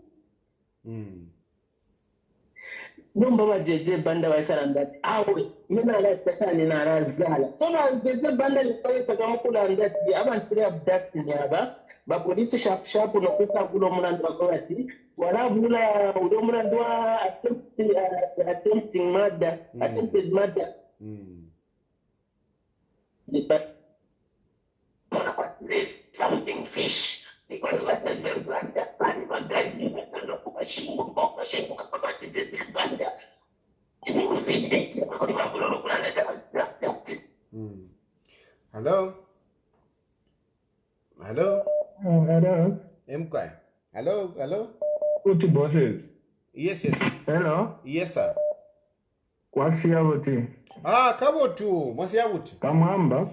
nomba bajeje banda baisara ndati awe mina la station na razala so na jeje banda lifayisa kama kula ndati abantu sire abduct ni aba ba police sharp no kusa kulo munandu akwati wala bula ulo munandu attempting murder attempted murder something fish because what the banda bandi sana kubashimu kabati jeje banda ni ufindi kwa kulo kuna ndati hello Hello. MK. Hello. Good bosses. Yes. Hello. Yes, sir. Kwasi yabuti. Kabotu. Mwasi yabuti. Kamamba.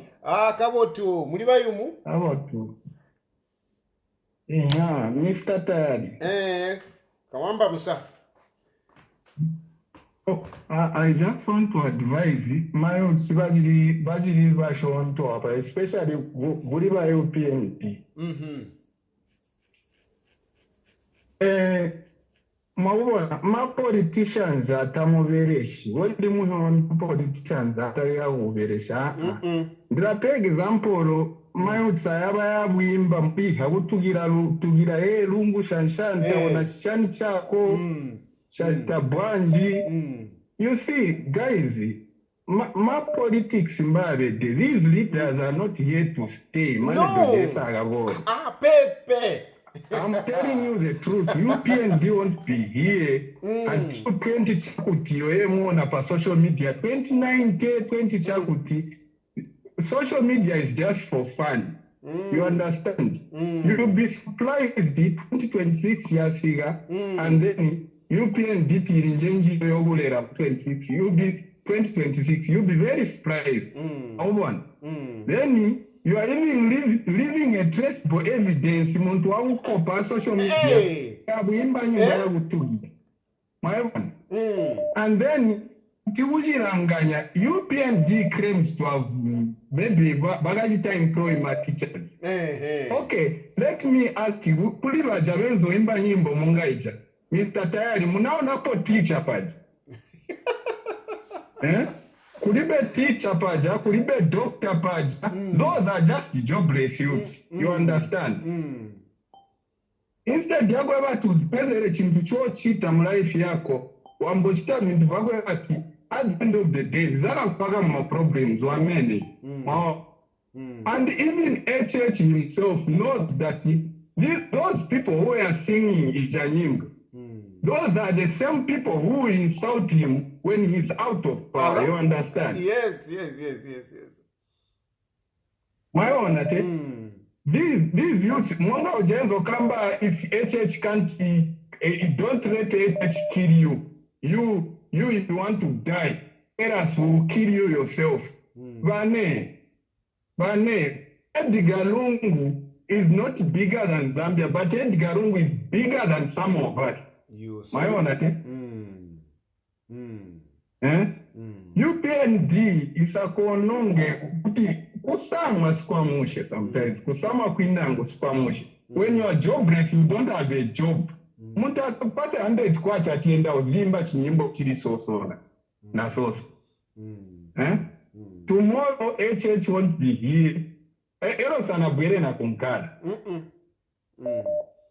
Kabotu. Muli bayumu? Kabotu. Mr. Tari. Kamamba musa. I just want to advise my own Sibajili version to up, especially Guriba UPNT. My politicians are Tamovereshi. What do you want politicians are Tamovereshi? Grapeg example, my own Sayaba Wimba Mpiha, would to Gira Lungu Shanshan, Shan Chako. Bwanji. You see, guys, my politics in Babede, these leaders are not here to stay. Pepe. I'm telling you the truth. UPND won't be here until 20 Chakuti or social media. 29K, 20 Chakuti. Social media is just for fun. You understand? You'll be surprised the 2026 years figure and then UPND in Genji 26, you'll be 2026, you'll be very surprised. Then you are even leaving a traceable evidence on social media. And then UPND claims to have maybe Bagajita employ my teachers. Okay, let me ask you, Puliva Javenzo Imba Nyimbo Mungaija. Mr. Tayari, munaona po teacher paja. Kulibe teacher paja, kulibe doctor paja. Those are just jobless youths. You understand? Instead, yako eba tuzipelele chintu chuo chita mlife yako. Wambochita mintu vako ati. At the end of the day, zara mpaka ma problems wamene. And even HH himself knows that those people who are singing Ijanyimbo, those are the same people who insult him when he's out of power. You understand? Yes. My own, these youths, Monga Ojenzo Kamba, if HH can't, don't let HH kill you. You, if you want to die, else will kill you yourself. Vane, Edgar Lungu is not bigger than Zambia, but Edgar Lungu is bigger than some of us. My own, UPND is a kononge kusama squamushe sometimes. Kusama kwinango squamushe. When you are jobless, you don't have a job. Muta pate 100 kwacha tienda uzimba chinyimbo kiri sosona. Na soso. Tomorrow HH won't be here. Ero sana bwere na kumkada.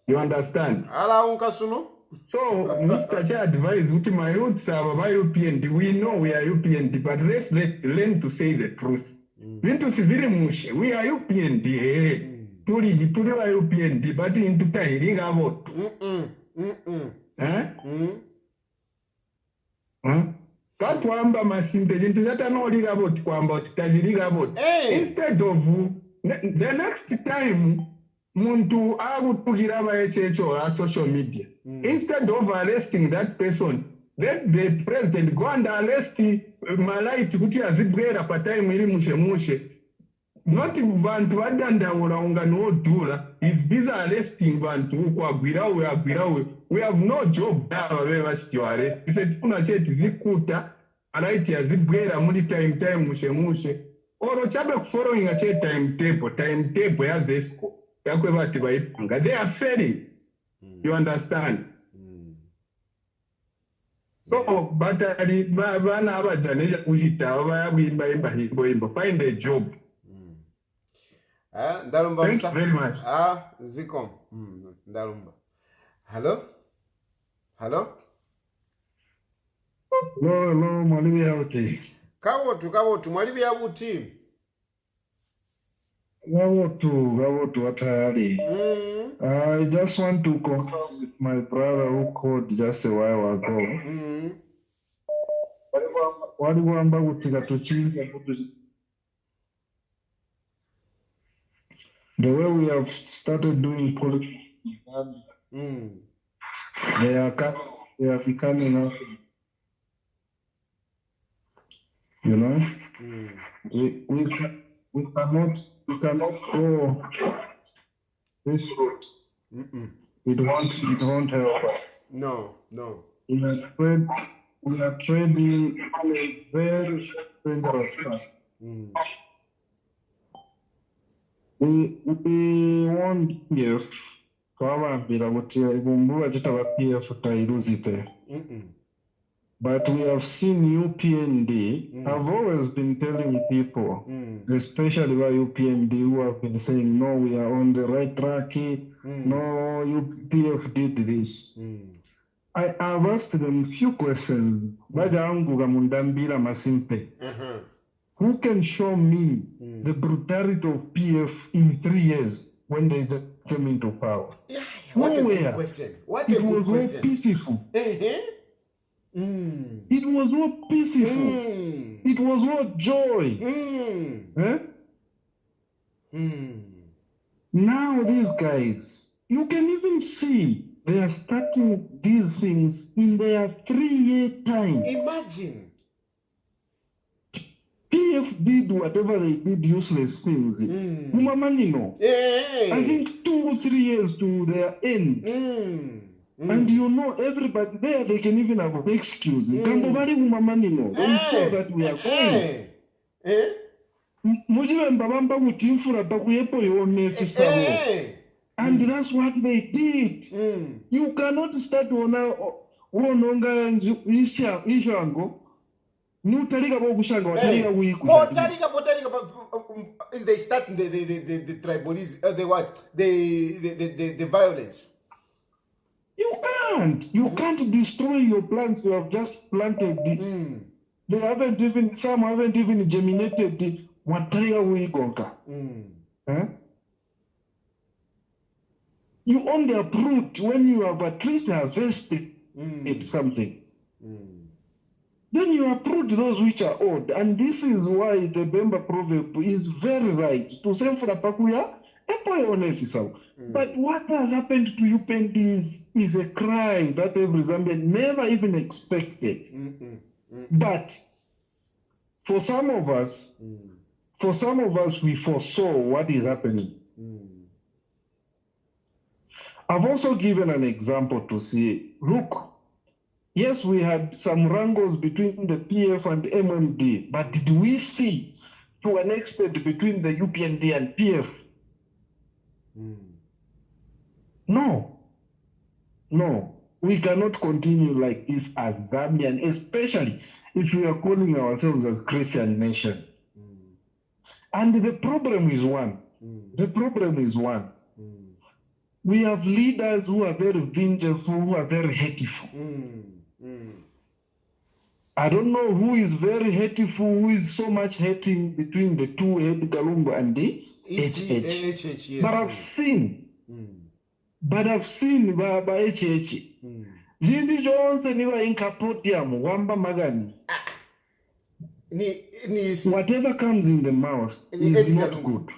You understand? Ala unkasuno? So, Mr. Chair advised with my youths are by UPND. We know we are UPND, but let's learn to say the truth. We are UPND. Tuli wa UPND, but into time about. Katwamba masinde into that no liga about kwamba tajiriga about. Instead of the next time muntu agutugira ba HH or social media. Instead of arresting that person, let the president go and arrest Malaiti kuti azibwera pa time ili mushe. Not bantu badanda uraunga no dura. He's busy arresting bantu kwa agwirawe. We have no job now we must to arrest. He said kuna chetu zikuta Malaiti azibwera muri time mushe. Oro chabe following a timetable ya Zesco. They are failing. You understand? So, but find a job. Thanks very much. Zikom. Darumba. Hello? Hello, mwalimu yabuti. Kawotu, mwalimu yabuti. Gawotu atayari. I just want to confirm with my brother who called just a while ago. Waliwamba kutika tuchinga the way we have started doing politics, they are becoming out. You know, we cannot go this route. It won't help us. No. We are trading on a very dangerous path. We want PF twabambira kuti ibumbuwa chitaba PF tairuzipe. But we have seen UPND. I've always been telling people, especially by UPND, who have been saying, no, we are on the right track. No, UPF did this. I have asked them a few questions. Who can show me the brutality of PF in 3 years when they came into power? What a good question. It was more peaceful. It was more peaceful. It was more joy. Now these guys, you can even see they are starting these things in their 3-year time. Imagine. PF did whatever they did, useless things. I think 2 or 3 years to their end. And you know, everybody there, they can even have excuses. Don't show that we are going. And that's what they did. You cannot start they start the tribalism, the violence. You can't destroy your plants you have just planted. Some haven't even germinated Wataya Wigonka. Huh? You only uproot when you have at least harvested something. Then you uproot those which are old. And this is why the Bemba proverb is very right. To say for the Pakuya, but what has happened to UPND is a crime that every Zambian never even expected. But for some of us, we foresaw what is happening. I've also given an example to see, look, yes, we had some wrangles between the PF and MMD, but did we see to an extent between the UPND and PF? No. We cannot continue like this as Zambian, especially if we are calling ourselves as Christian nation. And the problem is one. We have leaders who are very vengeful, who are very hateful. I don't know who is very hateful, who is so much hating between the two, Edgar Lungu and the HH. yes. But I've seen Baba HH. Jindi Johnson niwa inka podium, wamba magani. Whatever comes in the mouth is not good.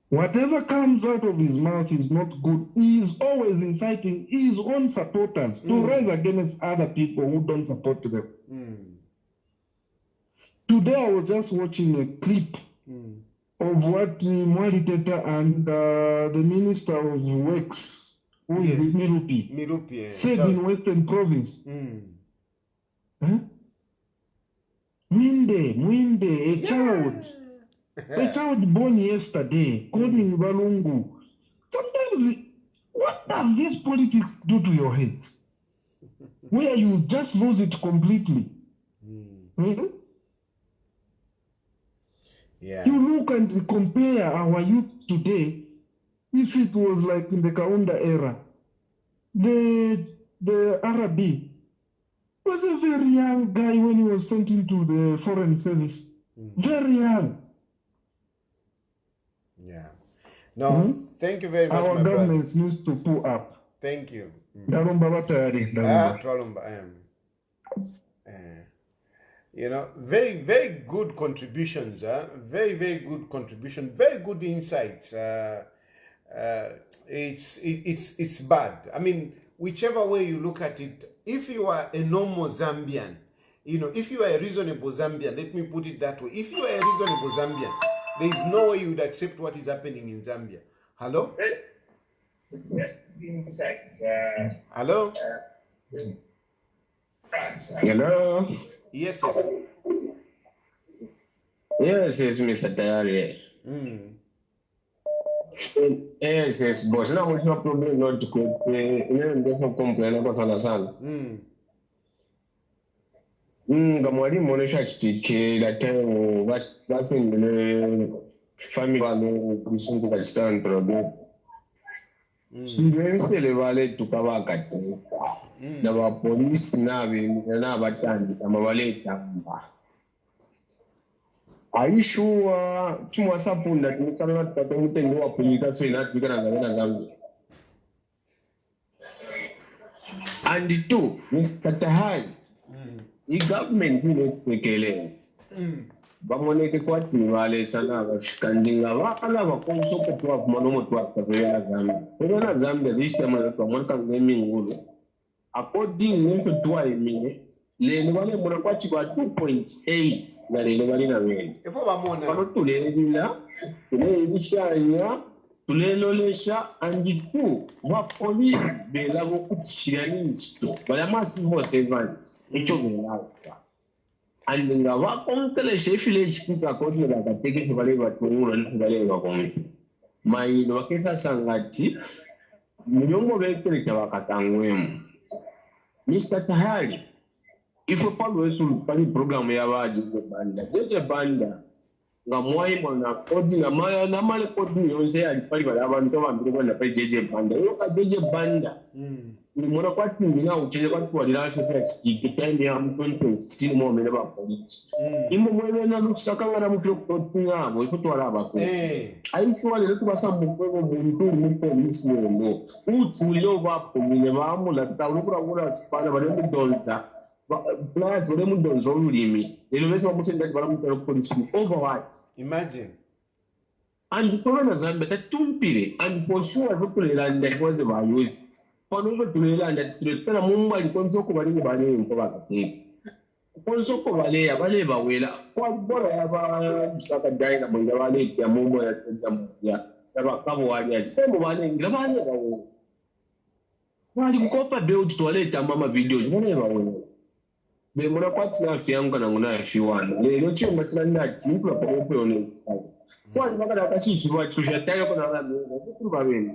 Whatever comes out of his mouth is not good. He is always inciting his own supporters to rise against other people who don't support them. Today I was just watching a clip of what Mwali Teta and the Minister of Works, who is Mirupi, said in Western Province. Mwinde, a child born yesterday, calling Lungu. Sometimes, what does this politics do to your heads? Where you just lose it completely. Yeah. You look and compare our youth today. If it was like in the Kaunda era, the Arabi was a very young guy when he was sent into the foreign service. Very young. Yeah. No, thank you very much, our my brother. Our government needs to pull up. Thank you. You know, very, very good contributions. Very, very good contribution. Very good insights. It's bad. I mean, whichever way you look at it, if you are a normal Zambian, you know, if you are a reasonable Zambian, let me put it that way. If you are a reasonable Zambian, there is no way you would accept what is happening in Zambia. Hello? Hello? Hello? Yes. Yes, Mr. Tayari. Yes, boss. Now we have problem not to cook. Don't complain about sana. Gamwali monesha chike that time was in the family valo kusungu kastan problem. Sidense le vale tukawakati. Na wa police na batandi amavale tamba. Are you sure Chumwasapunda Tukanat Patamutan wa Pulika say not because Zambia? And the two, Mr. Tahai, the government in Pekele. Bamoneke Kwati Vale Sana, Kandinga, Alava, Konso to have Monomotua, Zambia. Pevena Zambia, this time of Monka naming Wulu. According to 2 minutes. Le wale mwanakwachi kwa 2.8 na le wale na wele. Efo bamona. Pano tulelila, tulelishanya, tulelolesha, and two, wa police bela wo kuchirani nchito. Wala masivo servant, echo belaka. And nga wa konkele shefile chituka kodi la kateke wale watungura na wale wakomi. Mai wakesa sangati, mnyongo vekele wakatangwemu. Mr. Tahali, if a always will program Jeje Banda, Gamwai Mona, Coding a Maya, Namale Coding, you say, I pay what I want to pay Jeje Banda. Look at Jeje Banda. Mwana kwati ngina uchele kwati walilashe kwa kitaini ya mkwento sini mwamene ba polisi. Imo mwene na lusakanga na mkyo koti ngamo ikutu waraba kwa. Aishuwa letu basa mkwego muntu polisi mwendo. Utulio wapo mine wamu la tita ulukura wula sipana wale mdonza. Players wale mdonza ulimi. Lelo wesi wamusi ndaki wala mkwego polisi over what? Imagine. And corona zambe tatumpire and for sure vukulela ndaki waze bayuzi. Pano tulelanda tuletera mumba likonzoko bali bali nkobakate konzoko bale abale bawela kwa bora yaba saka daina mu bale ya mumba ya tsamuya yaba kabo wali asembo bale ngabane bawo wali kukopa build toilet mama videos bale bawela be mura kwati na fianga na nguna fiwana lero chimba tsanda timpla pa opone kwa bakada kashi bwa tushatayo kuna bale bakuru babeni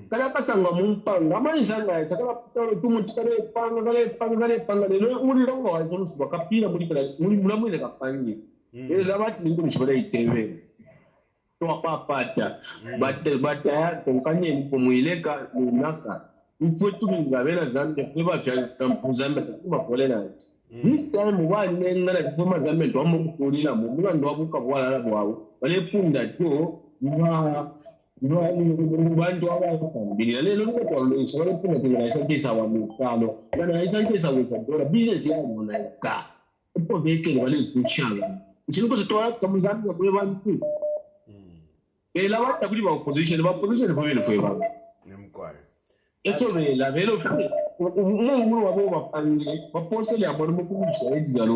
kada kasanga mumpanga amanisanga sakala putoro tumutikare panga lelo uri rongo wa zonu bakapira muri kala muri mulamwe kapanye labati ningo mishobora iteve to apapata bata tonkanye ni pomwileka naka mfutu ngabela zambe kuba vya zambe kuma polena this time one ngana kusoma zambe ndo amukutulira mu mulando wabuka bwala bwawo bale punda to bantu abasambili lelo ngokwalesha balefuna tingayisankisa wamukalo bana yisankisa wekadora business yabo naika upo vekele bale kushanga ikintu kuzitwala kamuzambi kwe bantu ela bata kuli ba opposition family fwe baba nemkwayo eto bela velo umuntu wabo bapange baposele amara mukumusha Edgar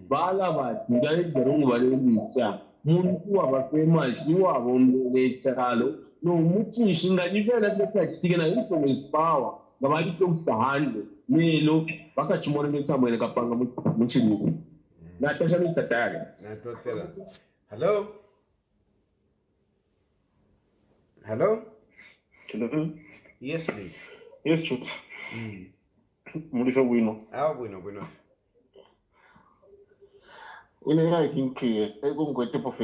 bala bati Edgar bale bisha muntu wabafemasi wabo mbelechalo no muti shinga nivela byakatike na influence power ngabali sokusahande lelo bakachimona ngetsamwene kapanga muchini natasha misatari natotela hello yes please yes truth mulisa bwino bwino I think type of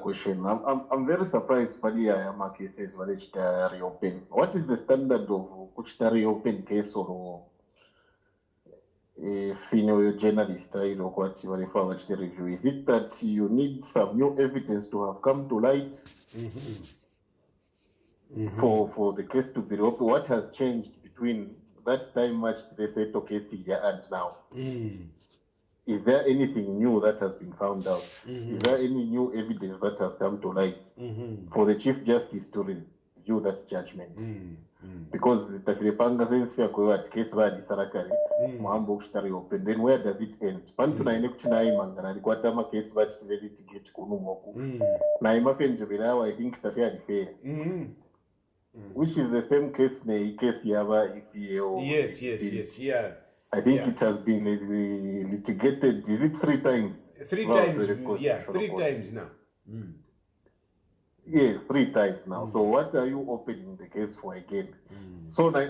question. I'm very surprised by the cases which reopen. What is the standard of which reopen case or a female journalist or what you refer to the review? Is it that you need some new evidence to have come to light for the case to be reopened? What has changed between that time much they said okay and now? Is there anything new that has been found out? Is there any new evidence that has come to light for the Chief Justice to review that judgment? Because the Tafilipanga says at case by the Sarakari, Mambo Shtari open, then where does it end? Pantuna Nekuchina Mangana, the Quatama case by the ready to get Kunumoku. Naima Fenjabila, I think Tafia fair. Which is the same case, case Yava ECAO. Yes, yeah. I think it has been litigated. Is it 3 times? 3 times, yeah, 3 times now. Yes, 3 times now. So what are you opening the case for again? So we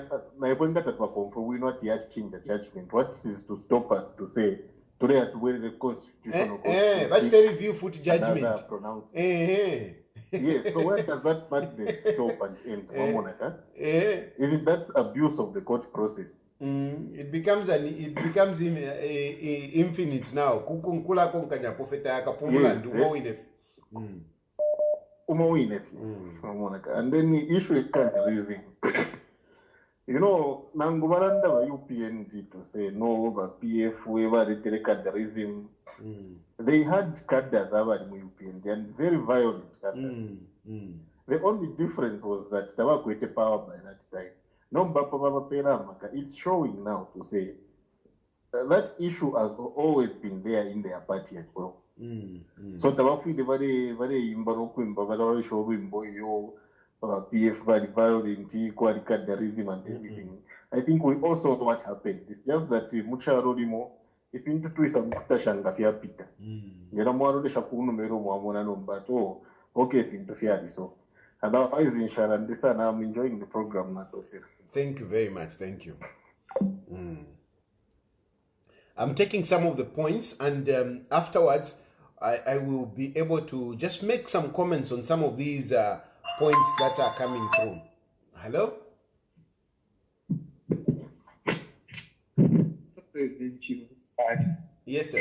not yet change the judgment. What is to stop us to say today at where the constitutional what's the review foot judgment? Yes, so where does that madness stop and end? Is it that abuse of the court process? It becomes infinite now. Kukunkula konkanya profeta yakapumula nduwo inef. And then the issue is kind of raising. You know, Nangubaranda by UPND to say no, but PF, whoever the telecanderism, they had cadres over UPND and very violent cadres. The only difference was that they were quite power by that time. It's showing now to say that issue has always been there in their party as well. So Tawafi the very imbaroku yo PF very violent qualicaderism and everything. I think we also know what happened. It's just that Mucha Rodimo, if you twist a mutashanga fia pita. Yeramwaro de Shakunu Mero Mwamona no but okay if interfere so. Otherwise inshallah this time I'm enjoying the program now. Thank you very much. Thank you. I'm taking some of the points and afterwards I will be able to just make some comments on some of these points that are coming through. Hello? President Chief. Yes, sir.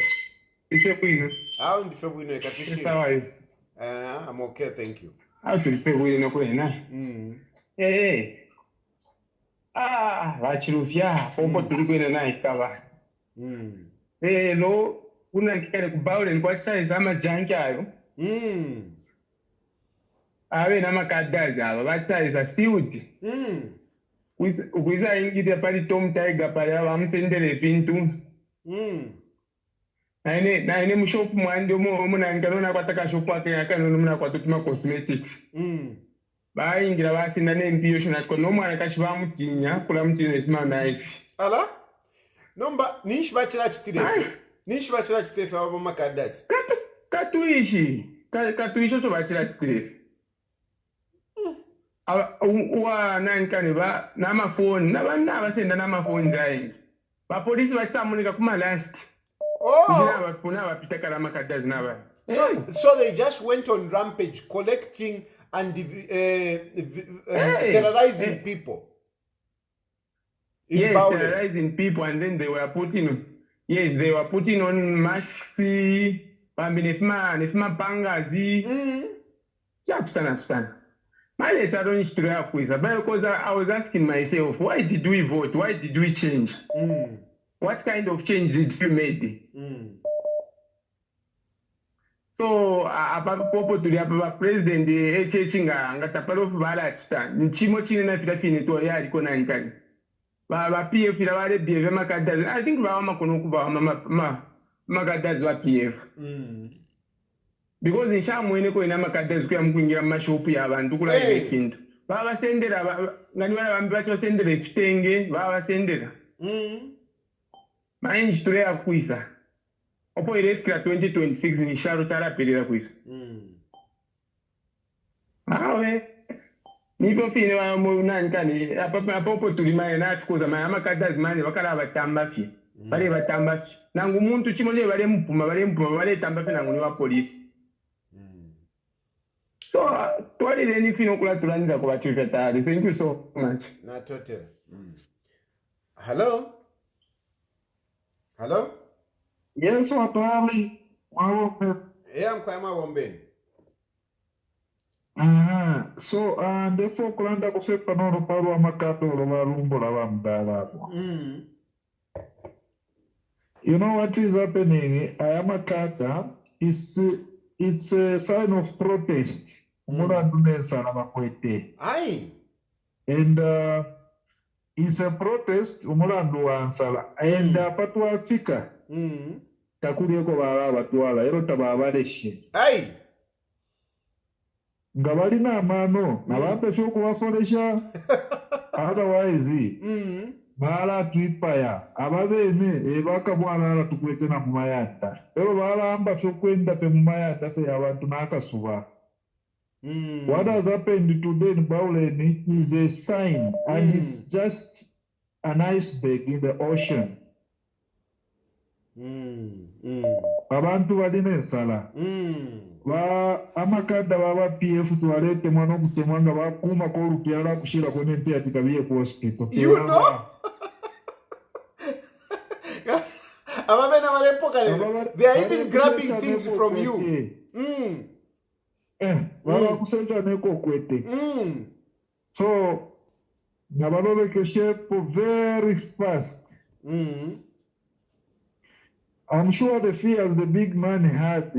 How in February? I'm okay, thank you. How to February no kwena? Vachirufya, popo tulikwenda naye kaba. Lo, kuna kikale kubaule ni kwa size ama janki ayo. Awe na makadazi aba, basize sealed. Ukwiza ingide pali Tom Tiger pali abamsendele vintu. Naine mushopu mwandi omunangalona kwataka shopu wake yakano muna kwatutuma cosmetics. Bayingira basinda nempiyo shona ko nomwana kashi bamutinya kula mutinya isima knife. Ala? Nomba nishi bachira chitirefe. Nishi bachira chitirefe abo makadazi. Katuishi to bachira chitirefe. Wa nankane ba namafoni nabana abasenda namafoni zayi. Ba police bachamunika kuma last. So they just went on rampage collecting and terrorizing people. Yes, terrorizing people, and then they were putting on masks, nefma pangazi. Chapsana. My letter don't history up with because I was asking myself, why did we vote? Why did we change? What kind of change did you make? So, popo tuli apa president chinga ngatapalo fubala chita nchimo chine na fita fini to yali kona nkani ba PF ila wale BF makadazi. I think ba makono kuba makadazi wa PF because insha mwene ko ina makadazi kwa mkwingira mashopu ya abantu kula kintu ba sendera ngani wala bambacho sendera fitenge ba sendera Mainji tule ya kuisa. Opo iretkila 2026 ni sharo chara pelira kuisa. Awe. Nipo fine wa nani kani. Apopo tulimaye na afikuza mayama kadazi mani wakala batambafi. Bale batambafi. Nangu muntu chimole bale mpuma bale tambafi nangu ni wa polisi. So, tuwali leni fino kula tulanida kwa chufya tari. Thank you so much. Na tote. Hello? Hello? Yes, what Ali? Yeah, I'm quite my So, therefore, Kulanda Kosepa no Paru Makato Rovarumbo Lavandala. You know what is happening? Ayamakata it's a sign of protest. Aye. And it's a protest umulandu ansala and patu Africa takulieko bala batwala ero tababaleshe ai ngabalina amano nabape shokubafolesha otherwise bala twipaya ababene ebaka bwana tukwete na mumayanda ero bala amba shokwenda pe mumayanda fe abantu nakasuba. What has happened today in Bauleni is a sign, and it's just an iceberg in the ocean. Abantu badine ensala. Amakadda baba PF tuwalete mwana kutemwanga bakuma ko rupiala kushira kone mpe atikabiye ku hospital. You know? They are even grabbing things from you. Kusenta neko kwete. So, nabalole keshepo very fast. I'm sure the fears the big man had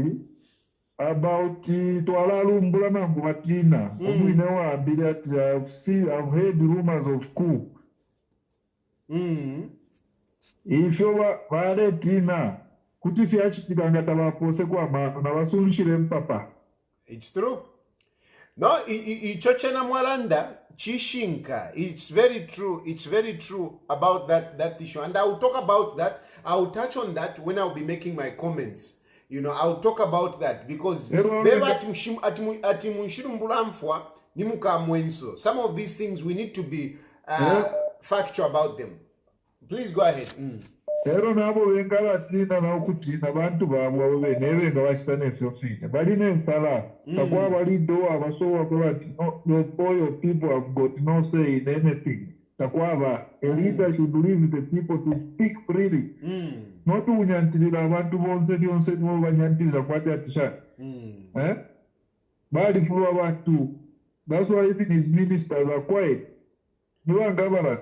about Tualalu Mbulana Mbumatina. I've heard rumors of coup. If you were Tina, Kutifia Chitikanga pose kwa mano na wasulishire mpapa. It's true. No, ichochena mwalanda chishinka. It's very true. It's very true about that issue. And I will talk about that. I will touch on that when I'll be making my comments. You know, I'll talk about that because some of these things we need to be factual about them. Please go ahead. Ero nabo wengala tina na ukutina bantu bamwe bene nga basitane sofine bali nensala takwa bali do abasowa kwa no boy of people have got no say in anything Chagwa, a leader should leave the people to speak freely. Not to unyantirira abantu bonse byonse nibo banyantirira kwati atisha. Bali full abantu. That's why even his ministers are quiet. Niwanga barat.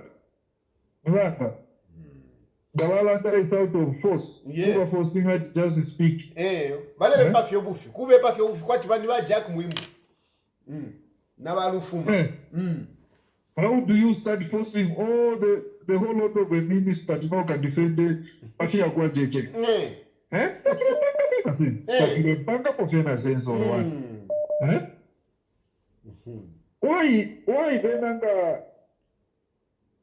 Niwanga. Gabalanda is out of force. Yes. Kuba forcing her to just speak. Bale bepa fyo bufi. Kube pa fyo bufi kwati bani ba Jack Mwimbu. Na balufuma. How do you start forcing all the whole lot of a minister to can defend the Afia kwa JJ? Takile for fairness sense or what? Why then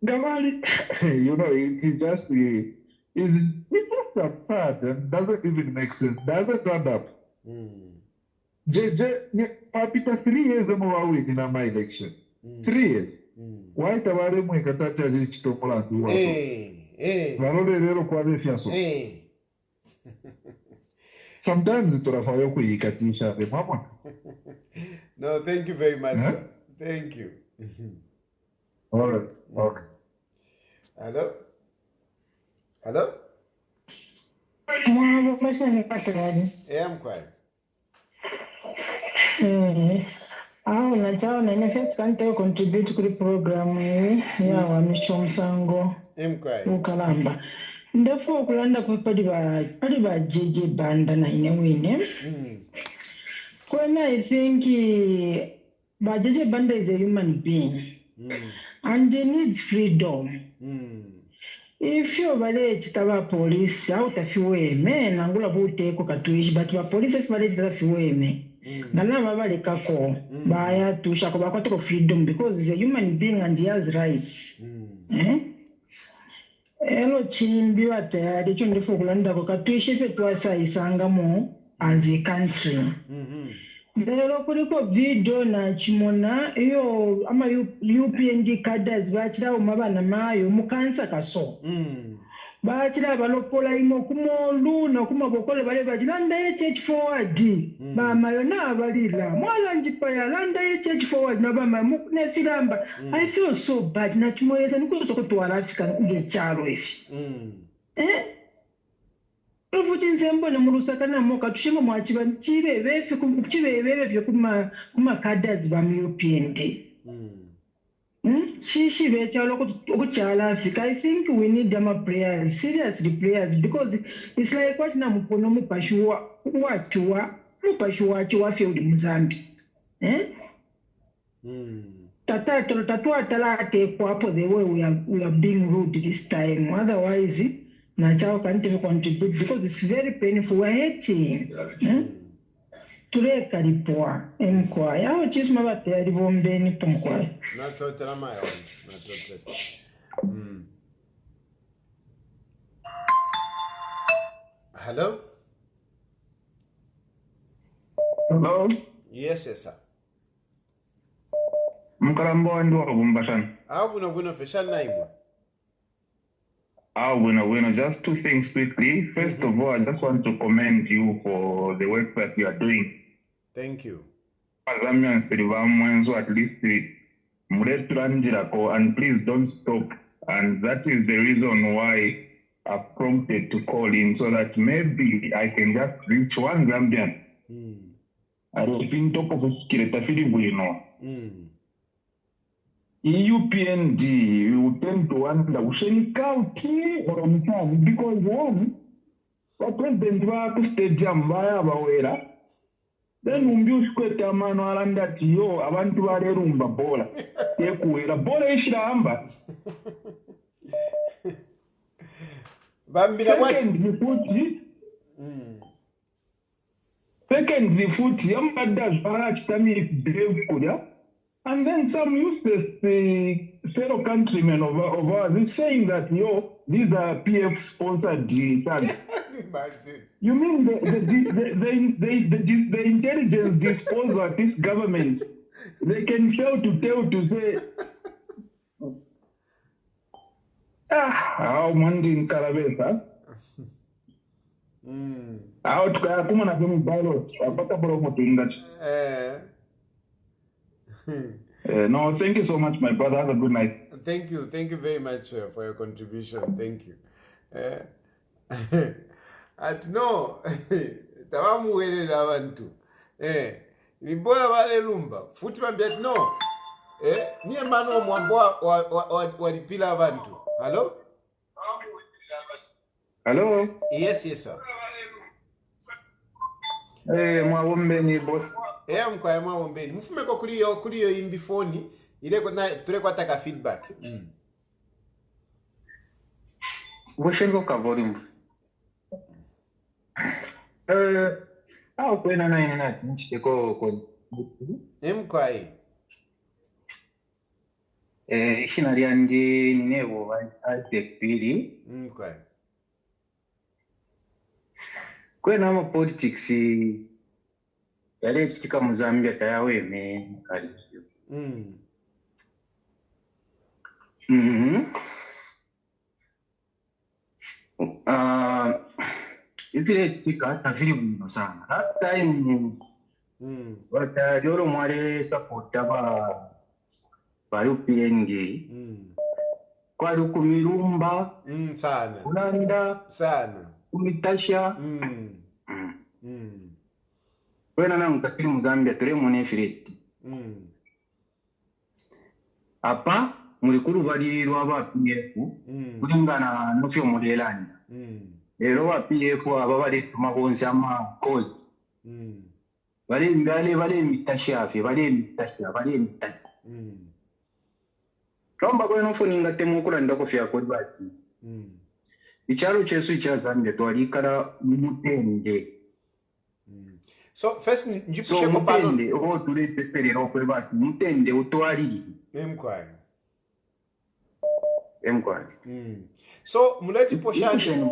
Gamali, you know, it's just absurd and doesn't even make sense. Doesn't add up. JJ, Papita 3 years ago in my election. 3 years. Why tabare mu ikatacha chitomola duwa. Varole lero kwa fiaso. Sometimes turafayo kuikatisha the mama. No, thank you very much, sir. Thank you. All right. Okay. Hello? Hello? Yeah, I'm quiet. Nachaona NFS kante contribute kuri program ya wa misho msango ukalamba ndafo okulanda ku padi ba JJ Banda na inewine kwena I think ba JJ Banda is a human being and they need freedom. If you vale chitaba police out of me nangula buteko katuishi but ba police if vale chitaba me Nana baba kako baya tusha ko bakwateko freedom because he's a human being and he has rights. Elo chimbi wate cyo ndifo kulanda ko katuishi fe twasa isangamo as a country. Lero kuliko video na chimona iyo ama UPND cadres bachira umabana mayo mukansa kaso. Bachira balopola imo kumolu na kumabokole bale bachilanda ye church forward ba mayona abalira mwala njipaya landa ye church forward na ba mukune filamba. I feel so bad na chimoyeza nikuzo kutwala Africa kuge charo ifi. Ufuti nzembo na murusaka na moka tushima mwachiba chibebefe byo kuma cadres ba UPND. Shishi bechalo kuchala Africa. I think we need them prayers, seriously prayers, because it's like what na mupono mupashua chwa field Mozambique. Tatu talate kwapo the way we are being rude this time. Otherwise, na chao can't contribute because it's very painful. We're hating. Tureka ripoa enkwaya yao chisma bate ribombeni pomkwaya na totela mayo na totela Hello? Hello? Yes, sir. Mkarambo ndo wakumbashana. Bueno, feshan naimwa. Bueno, just two things quickly. First of all, I just want to commend you for the work that you are doing. Thank you. At least and please don't stop. And that is the reason why I prompted to call in so that maybe I can just reach one Zambian. I don't think top of a EUPND, you tend to wonder, because one, the president was stadium via Bawera. Then umbiu skweta mano alanda tiyo abantu bale rumba bola yekuwera bola ishiramba bambira what second foot yambadda zvara chitami brave kuya and then some useless fellow countrymen of ours is saying that these are PF sponsored tags. You mean the intelligence disposal of this government, they can fail to tell to say, how Monday in Caravesa? How to come on a ballots, a better promoting that. No, thank you so much, my brother. Have a good night. Thank you very much for your contribution. Thank you. At no, tawamuwelera abantu. Nibola wale lumba. Futi bambia no. Niye mano mwambo walipila abantu. Hello? Hello? Yes, sir. Mwawombeni boss. Mkwaya mwawombeni. Mufumeko kuliyo imbi phone. Ile tule kwa taka feedback. Weshengo ka volume. Kwena na nchiteko ko. Mkwaya. Ishina lyanje ninebo Isaac Pili. Mkwaya. Kwena mu politics yale chitika mu Zambia tayaweme kali. Ipile chitika tafiri muno sana. Last time Yoro mwale support ba UPNG. Kwa kumirumba sana. Kulanda sana. Kumitasha. Kwena na mtakiri mu Zambia tule mwone fireti. Apa mulikuru balirwa ba PF kulingana n'ofyo mulelani. Lero ba PF aba bali tumabonzi ama cause. Bali mitasha. Kamba kwena ofuninga temukula ndako fya kodbati. Icharo chesu cha Zambia twalikala mutende. So first njipushe ko pano mutende oho tulete perero kwebati mutende utwaliri. Mkwaya. So muleti poshanje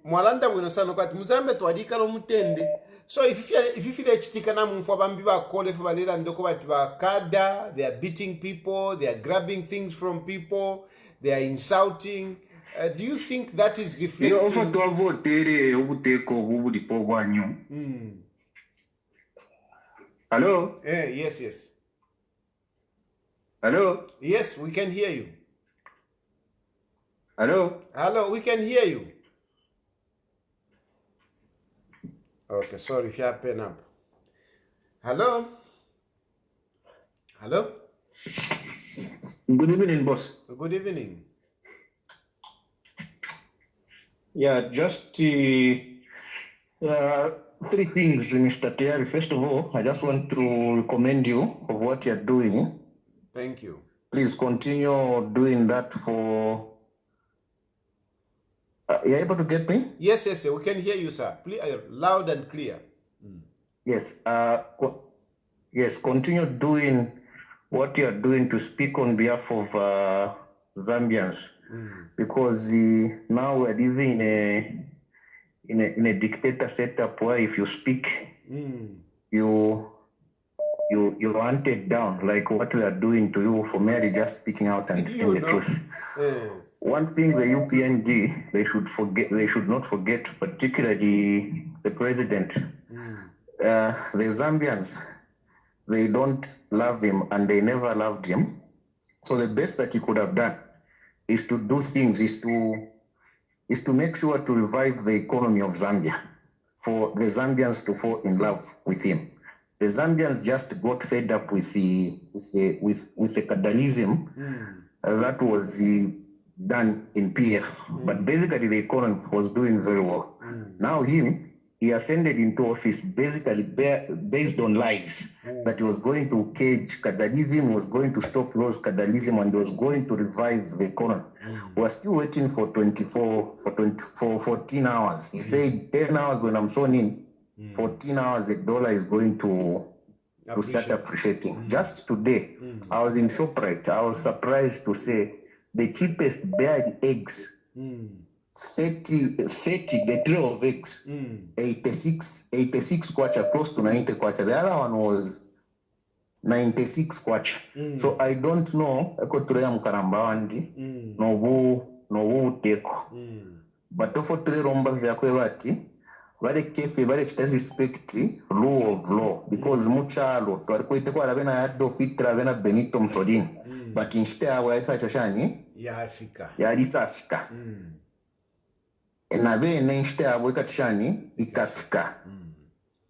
mwalanda bwino sana kwati muzambe twadikala mutende. So if you chitika na mumfwa bambi bakole fe balera ndoko bati bakada, they are beating people, they are grabbing things from people, they are insulting. Do you think that is reflecting? Hello? Yes. Hello? Yes, we can hear you. Hello, we can hear you. Okay, sorry if you have pen up. Hello? Good evening, boss. Good evening. Yeah, just 3 things, Mr. Terry. First of all, I just want to commend you of what you're doing. Thank you. Please continue doing that for... you're able to get me? Yes, we can hear you, sir. Please, loud and clear. Yes, yes, continue doing what you're doing to speak on behalf of Zambians. Because now we're living in a dictator setup where if you speak, you're hunted down, like what they are doing to you for merely just speaking out and saying the truth. One thing the UPNG they should not forget, particularly the president. The Zambians, they don't love him and they never loved him. So the best that he could have done is to do things, is to make sure to revive the economy of Zambia, for the Zambians to fall in love with him. The Zambians just got fed up with the cadalism that was done in PF, but basically the economy was doing very well. Now he ascended into office basically based on lies that he was going to cage cadalism, was going to stop those cadalism, and was going to revive the economy. We're still waiting for 14 hours. He said 10 hours when I'm shown in, 14 hours the dollar is going to start appreciating. Just today, I was in ShopRite. I was surprised to say the cheapest beared eggs, 30, the tray of eggs, 86 kwacha, close to 90 kwacha. The other one was 96 kwacha. So I don't know, no teko. But for 3 romba vyakwe bati, varekefe varechita respect rule of law because muchalo twari kuite kwara na Adolf Hitler na Benito Mussolini but instead yavo yaisachashani yarisafika na vene instead yavo ikatishani ikafika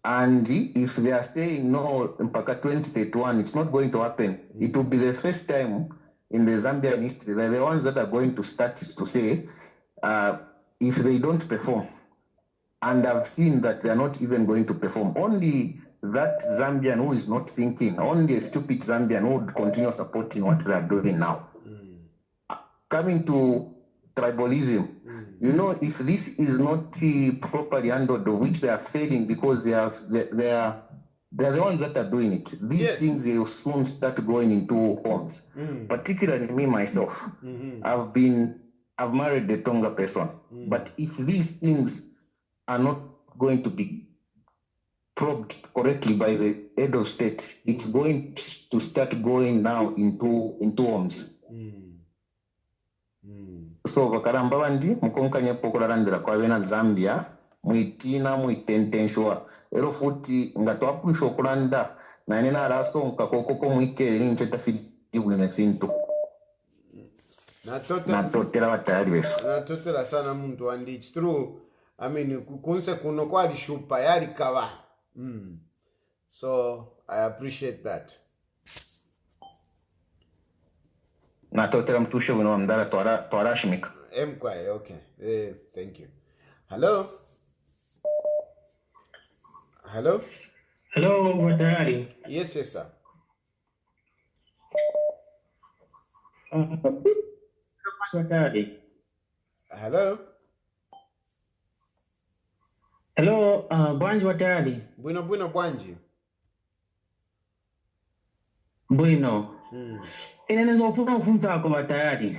and if they are saying no mpaka 2031 it's not going to happen. It will be the first time in the Zambian history that the ones that are going to start to say if they don't perform, and I've seen that they are not even going to perform. Only that Zambian who is not thinking, only a stupid Zambian who would continue supporting what they are doing now. Coming to tribalism, you know, if this is not properly handled, of which they are failing because they are the ones that are doing it. These things will soon start going into homes. Particularly me myself, I've married a Tonga person, but if these things are not going to be probed correctly by the head of state, it's going to start going now into homes. So vakaramba vandi mukonkanya pokularandira kwavena Zambia muitina muitentenshoa ero futi ngatwapuisha okulanda nane narasonka kokoko muikere nincheta bwine fintu natotera vatayari vefu natotera sana muntu wandi. It's true. I mean kunse kuno kwali shupa yari kava. So I appreciate that. natotera mtushe wino mdara twarashimika Mkwae, okay. Thank you. Hello? Hello? Hello, Wadari. Yes, sir. Wadari. Hello? Hello, Bwanji Wadari. Bueno, Bwanji. Bueno. Inenezofuna ufunza ako batayari.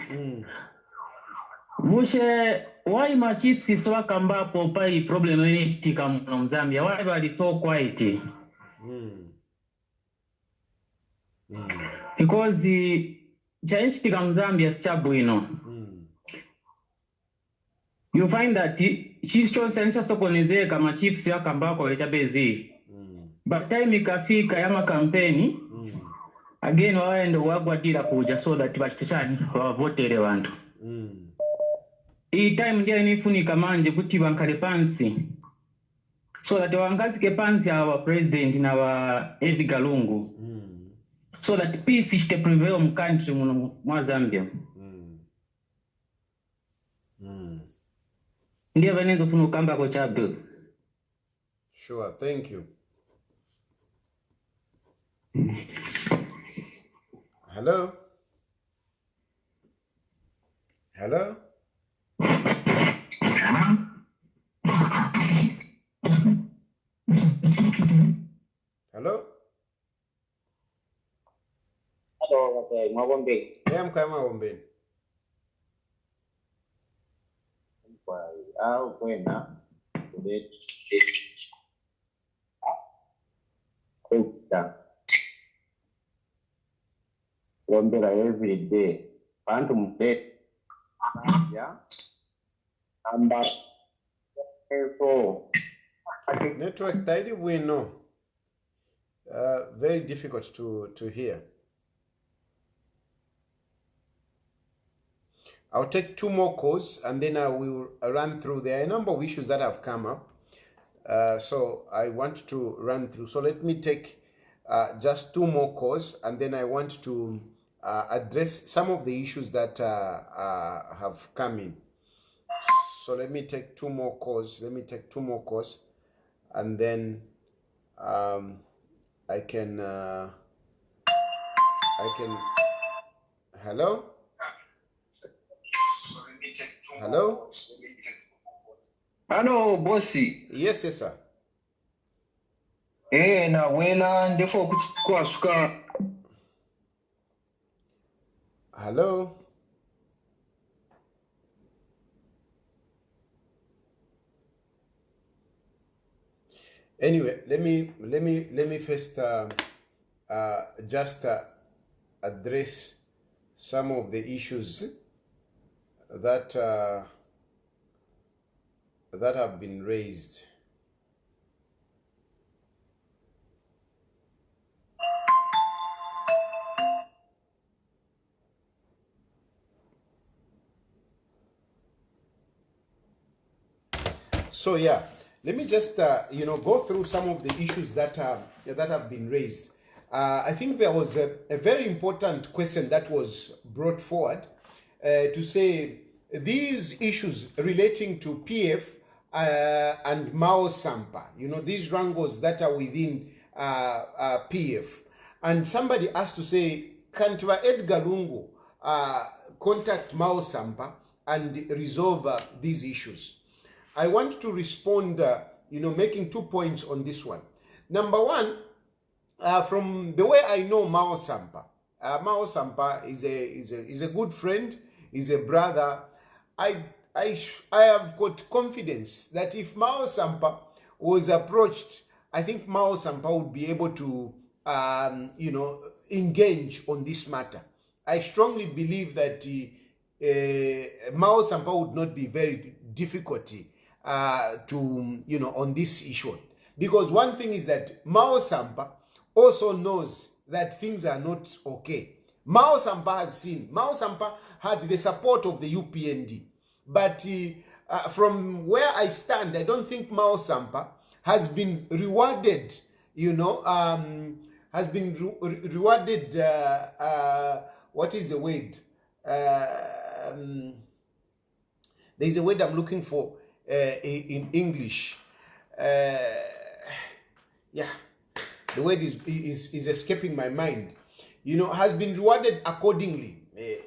Mushe why my chips is wakambapo pai problem enitika mu Zambia why bali so quiet because chaichitika mu Zambia sichabwino you find that she's chosen sokonezeka ma chips yakambako echabezi but time ikafika yama kampeni again waende wagwadira kuja so that bachitachani wavotere wantu hii time ndia inifunika manje kuti bankale pansi so that wangazike pansi our president na wa Edgar Lungu so that peace ishte prevail mu country mwa Zambia ndia venezo funu kamba ko chabu. Sure, thank you. Hello? Hello? Hello? Hello, okay, Mawombe. Yeah, Mawombe. Buena. Wonder every day. Phantom dead. Yeah. Network tidy we know. Very difficult to hear. I'll take two more calls and then I will run through. There are a number of issues that have come up. So I want to run through. So let me take just two more calls and then I want to address some of the issues that have come in. So let me take two more calls. And then I can hello? Hello? Hello, bossy. Yes, sir. Na wena ndefo kwasuka. Hello? Anyway, let me first just address some of the issues that have been raised. So yeah, let me just go through some of the issues that have been raised. I think there was a very important question that was brought forward to say these issues relating to PF and Mao Sampa, these wrangles that are within PF. And somebody asked to say, can't Edgar Lungu contact Mao Sampa and resolve these issues? I want to respond, making 2 points on this one. Number one, from the way I know Mao Sampa is a good friend, is a brother. I have got confidence that if Mao Sampa was approached, I think Mao Sampa would be able to, engage on this matter. I strongly believe that Mao Sampa would not be very difficult on this issue. Because one thing is that Mao Sampa also knows that things are not okay. Mao Sampa had the support of the UPND. But from where I stand, I don't think Mao Sampa has been rewarded, what is the word? There's a word I'm looking for in English. The word is escaping my mind. Has been rewarded accordingly.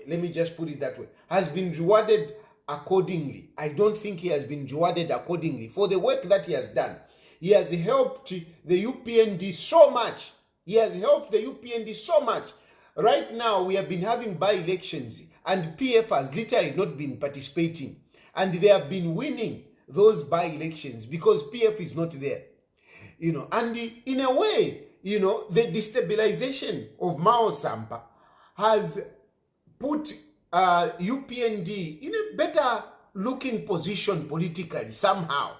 Let me just put it that way. Has been rewarded accordingly. I don't think he has been rewarded accordingly for the work that he has done. He has helped the UPND so much. Right now, we have been having by-elections and PF has literally not been participating. And they have been winning those by-elections because PF is not there. And in a way, the destabilization of Mao Sampa has put UPND in a better looking position politically somehow,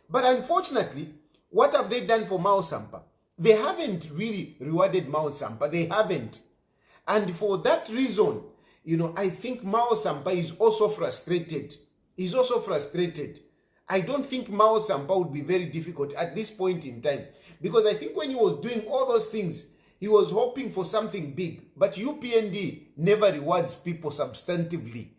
But unfortunately, what have they done for Mao Sampa? They haven't really rewarded Mao Sampa. They haven't. And for that reason, I think Mao Sampa is also frustrated. I don't think Mao Sampa would be very difficult at this point in time. Because I think when he was doing all those things, he was hoping for something big. But UPND never rewards people substantively.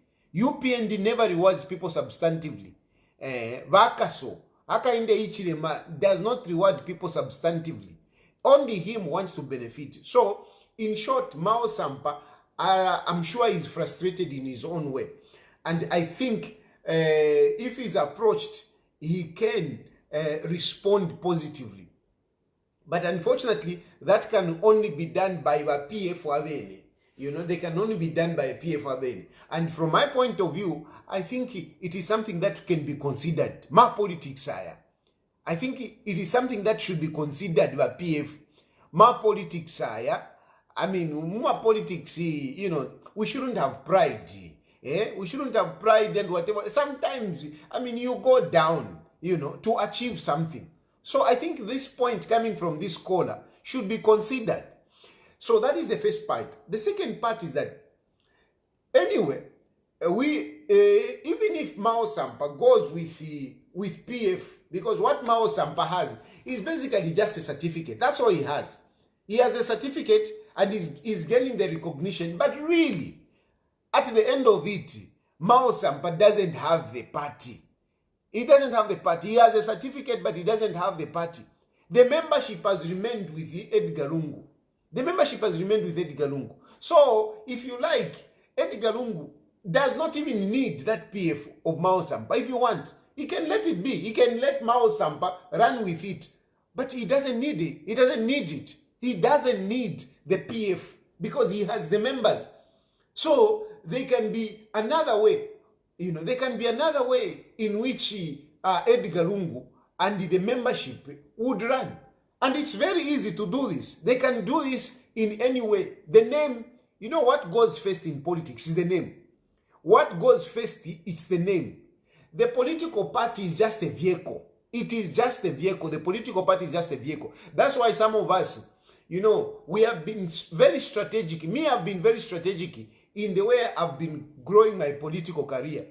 Vakaso, Hakainde Ichirema does not reward people substantively. Only him wants to benefit. So, in short, Mao Sampa, I'm sure he's frustrated in his own way. And I think if he's approached, he can respond positively. But unfortunately, that can only be done by a PF Waveni. They can only be done by a PF Waveni. And from my point of view, I think it is something that can be considered. My politics, I think it is something that should be considered by PF. My politics, my politics, we shouldn't have pride. We shouldn't have pride and whatever. Sometimes, you go down, to achieve something. So I think this point coming from this caller should be considered. So that is the first part. The second part is that, anyway, even if Mao Sampa goes with PF, because what Mao Sampa has is basically just a certificate. That's all he has. He has a certificate and is getting the recognition. But really, at the end of it, Mao Sampa doesn't have the party. He doesn't have the party. He has a certificate, but he doesn't have the party. The membership has remained with Edgar Lungu. So, if you like, Edgar Lungu does not even need that PF of Mao Sampa. If you want, he can let it be. He can let Mao Sampa run with it. But he doesn't need it. He doesn't need it. He doesn't need the PF because he has the members. So, there can be another way. There can be another way in which Edgar Lungu and the membership would run. And it's very easy to do this. They can do this in any way. The name, what goes first in politics is the name. What goes first is the name. The political party is just a vehicle. It is just a vehicle. The political party is just a vehicle. That's why some of us, we have been very strategic. Me, I've been very strategic in the way I've been growing my political career.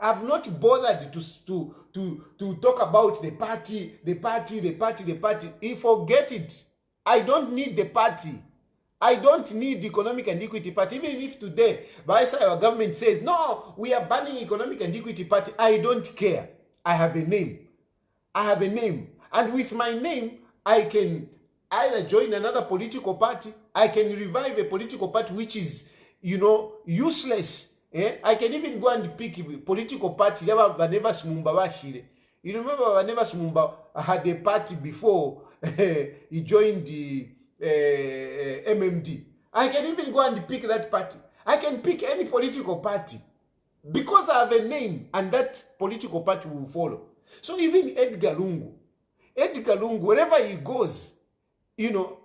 I've not bothered to talk about the party. Forget it. I don't need the party. I don't need Economic and Equity Party. Even if today, our government says, no, we are banning Economic and Equity Party, I don't care. I have a name. And with my name, I can either join another political party, I can revive a political party which is, useless. I can even go and pick a political party. You remember Vaneva Smumba had a party before he joined the MMD. I can even go and pick that party. I can pick any political party because I have a name, and that political party will follow. So even Edgar Lungu, wherever he goes,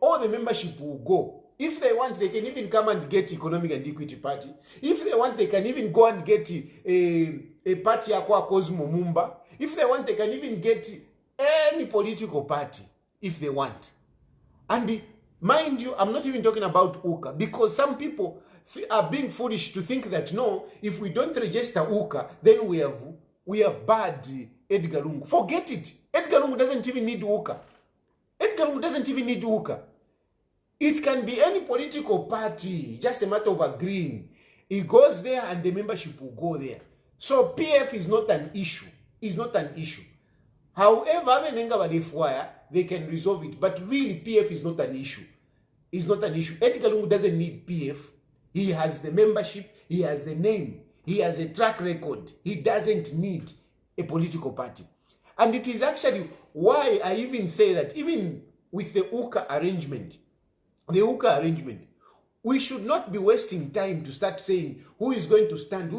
all the membership will go. If they want, they can even come and get Economic and Equity Party. If they want, they can even go and get a party akwa Cosmo Mumba. If they want, they can even get any political party if they want. And mind you, I'm not even talking about UKA, because some people are being foolish to think that no, if we don't register UKA, then we have bad Edgar Lungu. Forget it. Edgar Lungu doesn't even need UKA. It can be any political party, just a matter of agreeing. He goes there and the membership will go there. So PF is not an issue. However, they can resolve it. But really, PF is not an issue. Edgar Lungu doesn't need PF. He has the membership. He has the name. He has a track record. He doesn't need a political party. And it is actually why I even say that even with the UKA arrangement, we should not be wasting time to start saying who is going to stand.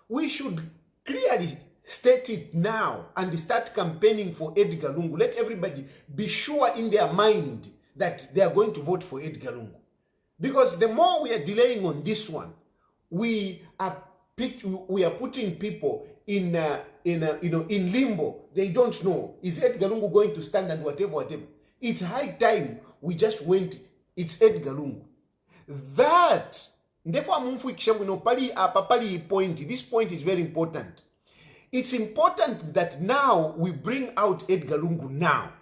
We should clearly state it now and start campaigning for Edgar Lungu. Let everybody be sure in their mind that they are going to vote for Edgar Lungu. Because the more we are delaying on this one, we are putting people in limbo. They don't know, is Edgar Lungu going to stand, and whatever. It's high time we just went, it's Edgar Lungu. That, therefore, this point is very important. It's important that now we bring out Edgar Lungu now.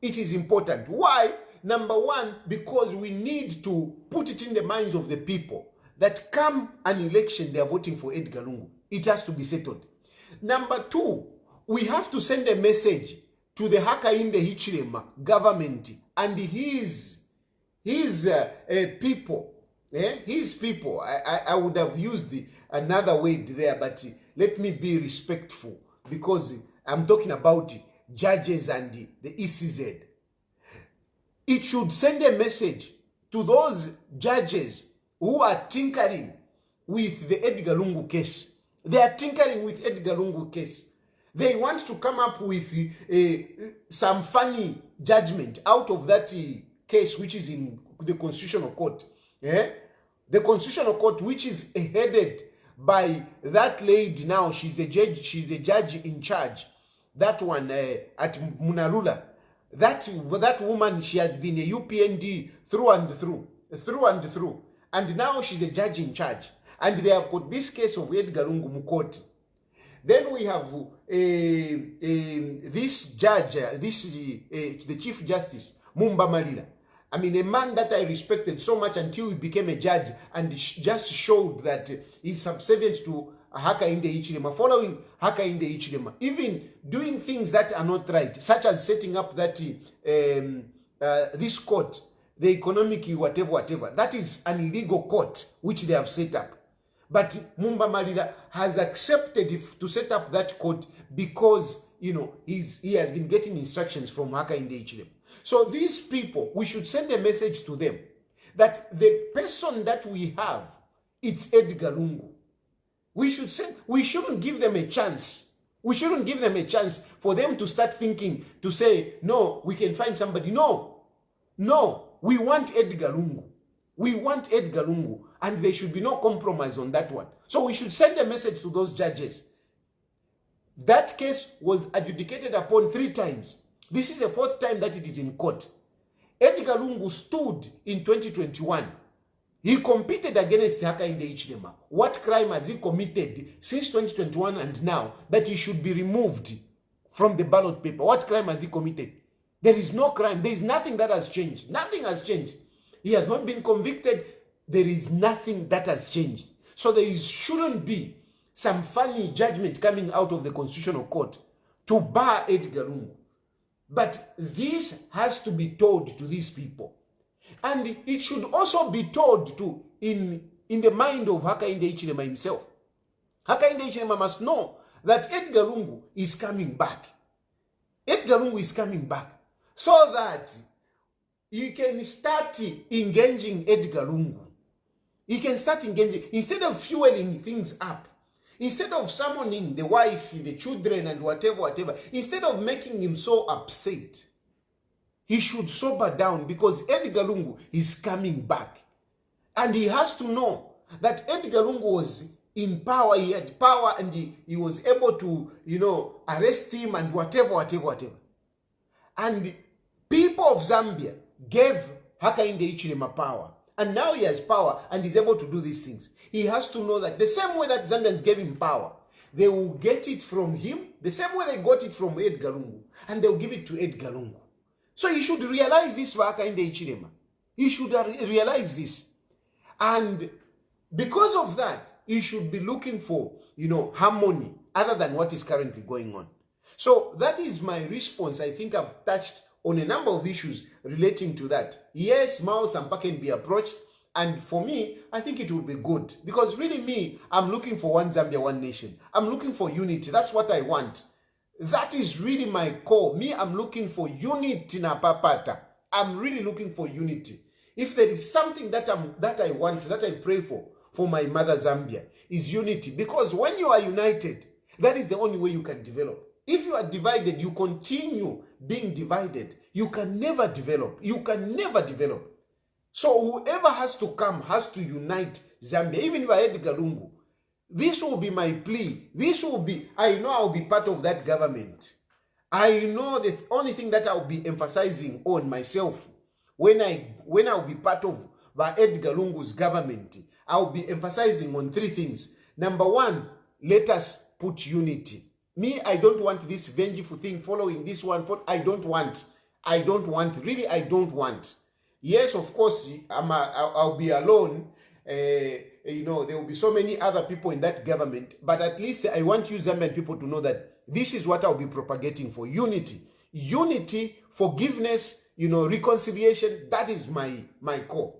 It is important. Why? Number one, because we need to put it in the minds of the people that come an election, they are voting for Edgar Lungu. It has to be settled. Number two, we have to send a message to the Hakainde Hichilema government and his people. His people. I would have used another word there, but let me be respectful, because I'm talking about judges and the ECZ. It should send a message to those judges who are tinkering with the Edgar Lungu case. They are tinkering with Edgar Lungu case. They want to come up with some funny judgment out of that case, which is in the Constitutional Court. The Constitutional Court, which is headed by that lady now. She's the judge in charge. That one at Munalula. That woman, she has been a UPND through and through. And now she's a judge in charge. And they have got this case of Edgar Lungu Mukoti. Then we have this judge, the Chief Justice, Mumba Malila. I mean, a man that I respected so much until he became a judge and just showed that he's subservient to Hakainde Hichilema, following Hakainde Hichilema, even doing things that are not right, such as setting up that this court, the economic whatever. That is an illegal court which they have set up. But Mumba Malila has accepted to set up that court because, he has been getting instructions from Hakainde Hichilema. So these people, we should send a message to them that the person that we have, it's Edgar Lungu. We shouldn't give them a chance. We shouldn't give them a chance for them to start thinking, to say, no, we can find somebody. No, we want Edgar Lungu. We want Edgar Lungu, and there should be no compromise on that one. So we should send a message to those judges. That case was adjudicated upon 3 times. This is the 4th time that it is in court. Edgar Lungu stood in 2021 He competed against Hakainde Hichilema. What crime has he committed since 2021 and now that he should be removed from the ballot paper? What crime has he committed? There is no crime. There is nothing that has changed. Nothing has changed. He has not been convicted. There is nothing that has changed. So shouldn't be some funny judgment coming out of the Constitutional Court to bar Edgar Lungu. But this has to be told to these people. And it should also be told to in the mind of Hakainde Hichilema himself. Hakainde Hichilema must know that Edgar Lungu is coming back. Edgar Lungu is coming back so that he can start engaging Edgar Lungu. He can start engaging instead of fueling things up. Instead of summoning the wife, the children, and whatever, instead of making him so upset, he should sober down because Edgar Lungu is coming back. And he has to know that Edgar Lungu was in power, he had power, and he was able to, arrest him and whatever. And people of Zambia gave Hakainde Hichilema power. And now he has power and he's able to do these things. He has to know that the same way that Zambians gave him power, they will get it from him, the same way they got it from Edgar Lungu, and they'll give it to Edgar Lungu. So he should realize this for Hakainde Hichilema. He should realize this. And because of that, he should be looking for, harmony other than what is currently going on. So that is my response. I think I've touched on a number of issues relating to that. Yes, Mao Sampa can be approached, and for me, I think it would be good. Because really I'm looking for one Zambia, one nation. I'm looking for unity. That's what I want. That is really my core. I'm looking for unity na papata. I'm really looking for unity. If there is something that I want, that I pray for my mother Zambia, is unity. Because when you are united, that is the only way you can develop. If you are divided, you continue being divided. You can never develop. You can never develop. So whoever has to come has to unite Zambia, even by Edgar Lungu. This will be my plea. I know I'll be part of that government. I know the only thing that I'll be emphasizing on myself when I'll be part of Edgar Lungu's government, I'll be emphasizing on three things. Number one, let us put unity. I don't want this vengeful thing following this one. I don't want. Really, I don't want. Yes, of course, I'll be alone. There will be so many other people in that government. But at least I want you Zambian people to know that this is what I'll be propagating for unity. Unity, forgiveness, reconciliation. That is my core.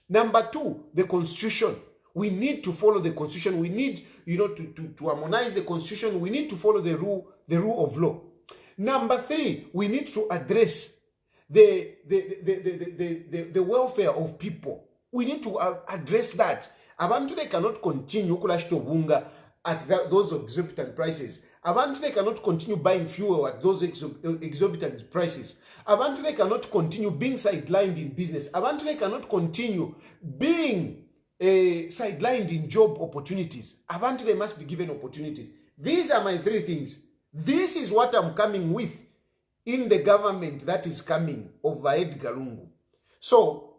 Number two, the Constitution. We need to follow the Constitution. We need, to harmonize the Constitution. We need to follow the rule of law. Number three, we need to address the welfare of people. We need to address that. Abantu they cannot continue kulashitobunga at those exorbitant prices. Abantu they cannot continue buying fuel at those exorbitant prices. Abantu they cannot continue being sidelined in business. Abantu they cannot continue being sidelined in job opportunities. Abantu they must be given opportunities. These are my three things. This is what I'm coming with in the government that is coming of Edgar Lungu. So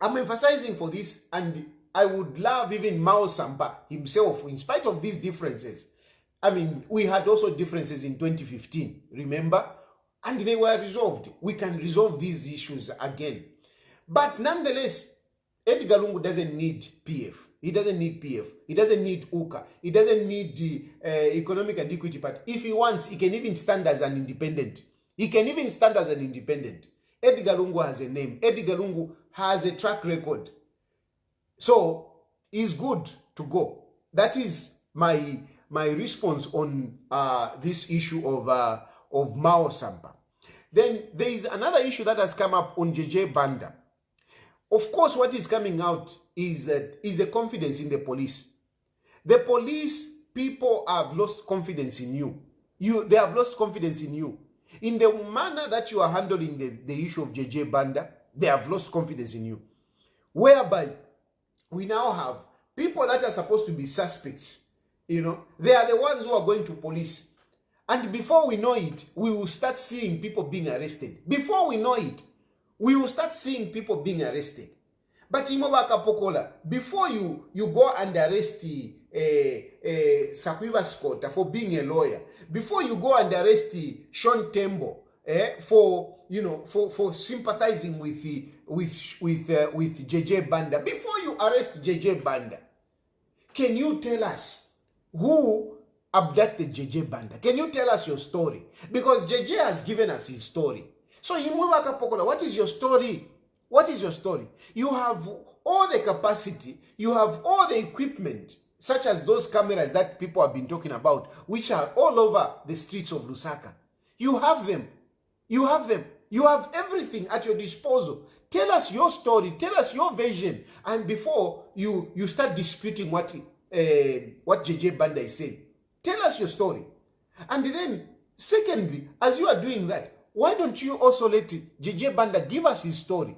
I'm emphasizing for this, and I would love even Mao Sampa himself, in spite of these differences. We had also differences in 2015, remember? And they were resolved. We can resolve these issues again. But nonetheless, Edgar Lungu doesn't need PF. He doesn't need PF. He doesn't need UKA. He doesn't need the Economic and Equity Party. If he wants, he can even stand as an independent. Edgar Lungu has a name. Edgar Lungu has a track record. So, he's good to go. That is my response on this issue of Mao Sampa. Then there is another issue that has come up on JJ Banda. Of course, what is coming out is the confidence in the police. The police people have lost confidence in you. They have lost confidence in you. In the manner that you are handling the issue of JJ Banda, they have lost confidence in you. Whereby we now have people that are supposed to be suspects. They are the ones who are going to police. And before we know it, we will start seeing people being arrested. Before we know it, we will start seeing people being arrested. But imobaka pokola, before you go and arrest Sakwiba Scott for being a lawyer, before you go and arrest Sean Tembo for sympathizing with JJ Banda, before you arrest JJ Banda, can you tell us who abducted JJ Banda? Can you tell us your story? Because JJ has given us his story. So Imubaka Pokola, what is your story? What is your story? You have all the capacity, you have all the equipment, such as those cameras that people have been talking about, which are all over the streets of Lusaka. You have them. You have them. You have everything at your disposal. Tell us your story. Tell us your vision. And before you start disputing what JJ Banda is saying, tell us your story. And then, secondly, as you are doing that, why don't you also let JJ Banda give us his story?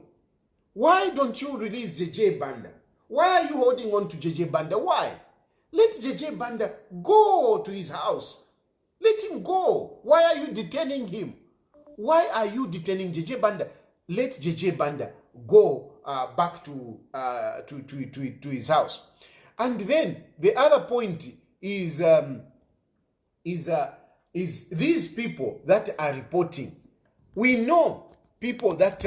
Why don't you release JJ Banda? Why are you holding on to JJ Banda? Why? Let JJ Banda go to his house. Let him go. Why are you detaining him? Why are you detaining JJ Banda? Let JJ Banda go back to his house. And then the other point is these people that are reporting. We know people that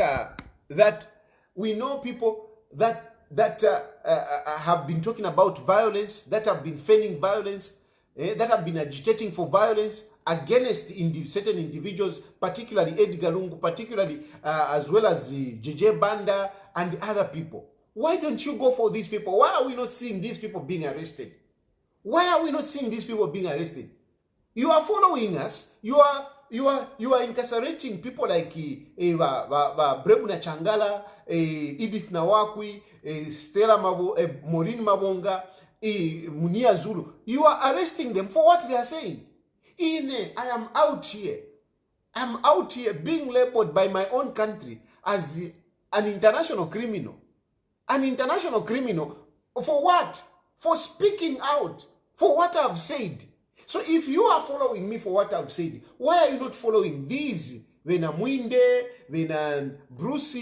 have been talking about violence, that have been feigning violence, that have been agitating for violence against certain individuals, particularly Edgar Lungu, particularly as well as JJ Banda and other people. Why don't you go for these people? Why are we not seeing these people being arrested? Why are we not seeing these people being arrested? You are following us. You are incarcerating people like Brebuna Changala, Edith Nawakwi, Stella Maureen Mabonga, Munia Zulu. You are arresting them for what they are saying. I am out here. I'm out here being labeled by my own country as an international criminal. An international criminal for what? For speaking out for what I've said. So if you are following me for what I've said, why are you not following these? Vena Mwinde, Vena Bruce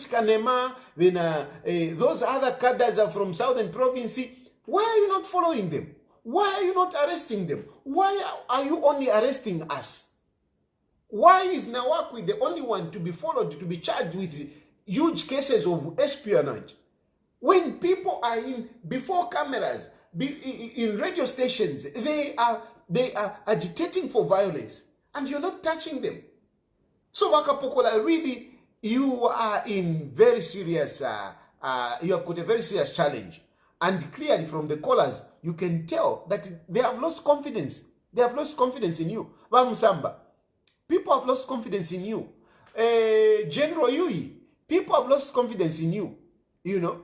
Kanema, Vena those other cadres are from Southern Province. Why are you not following them? Why are you not arresting them? Why are you only arresting us? Why is Nawakwi the only one to be followed, to be charged with huge cases of espionage? When people are before cameras, in radio stations, they are agitating for violence, and you're not touching them. So Waka Pokola, really, you are in very serious. You have got a very serious challenge, and clearly from the callers, you can tell that they have lost confidence. They have lost confidence in you. Bamusamba, people have lost confidence in you. General Yui, people have lost confidence in you. You know.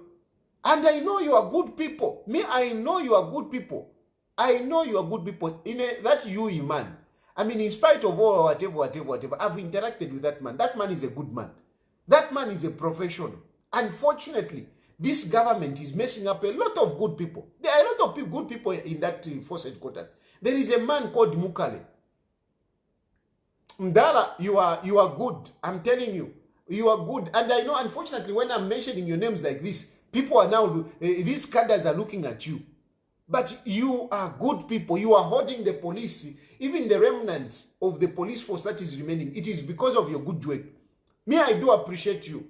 And I know you are good people. Me, I know you are good people. I know you are good people. That Yui man. I mean, in spite of all whatever, I've interacted with that man. That man is a good man. That man is a professional. Unfortunately, this government is messing up a lot of good people. There are a lot of good people in that force headquarters. There is a man called Mukale. Mdala, you are good. I'm telling you. You are good. And I know, unfortunately, when I'm mentioning your names like this, people are now, these cadres are looking at you. But you are good people. You are holding the police, even the remnants of the police force that is remaining. It is because of your good work. Me, I do appreciate you.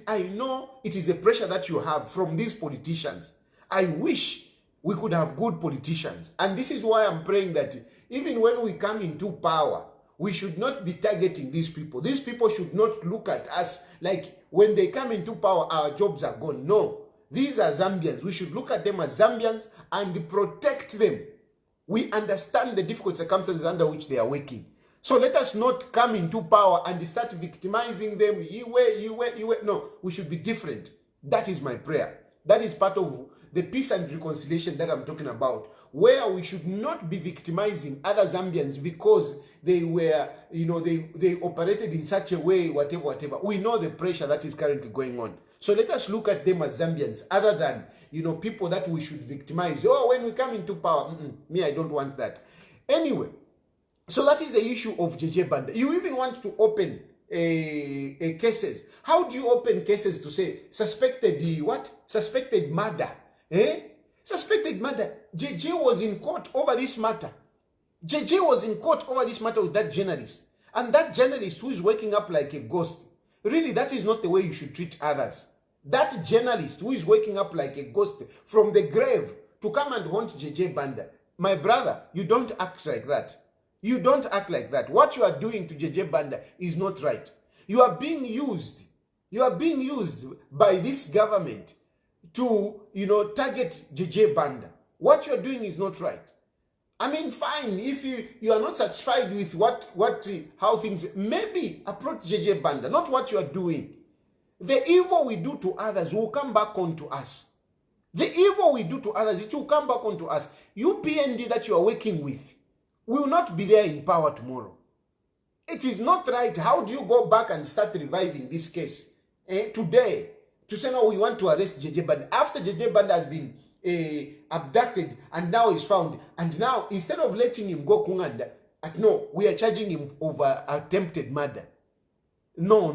I know it is the pressure that you have from these politicians. I wish we could have good politicians. And this is why I'm praying that even when we come into power, we should not be targeting these people. These people should not look at us like when they come into power, our jobs are gone. No, these are Zambians. We should look at them as Zambians and protect them. We understand the difficult circumstances under which they are working. So let us not come into power and start victimizing them. No, we should be different. That is my prayer. That is part of the peace and reconciliation that I'm talking about, where we should not be victimizing other Zambians because they were, they operated in such a way, whatever. We know the pressure that is currently going on. So let us look at them as Zambians, other than, people that we should victimize. Oh, when we come into power, me, I don't want that. Anyway, so that is the issue of JJ Banda. You even want to open cases. How do you open cases to say suspected what? Suspected murder. Suspected murder. JJ was in court over this matter. JJ was in court over this matter with that journalist. And that journalist who is waking up like a ghost. Really, that is not the way you should treat others. That journalist who is waking up like a ghost from the grave to come and haunt JJ Banda. My brother, you don't act like that. You don't act like that. What you are doing to JJ Banda is not right. You are being used. You are being used by this government to, target JJ Banda. What you are doing is not right. I mean, fine, if you are not satisfied with how things, maybe approach JJ Banda, not what you are doing. The evil we do to others will come back onto us. The evil we do to others, it will come back onto us. You PND that you are working with will not be there in power tomorrow. It is not right. How do you go back and start reviving this case today to say, no, we want to arrest JJ Banda after JJ Banda has been abducted and now is found, and now instead of letting him go Kunganda, no, we are charging him over attempted murder. No.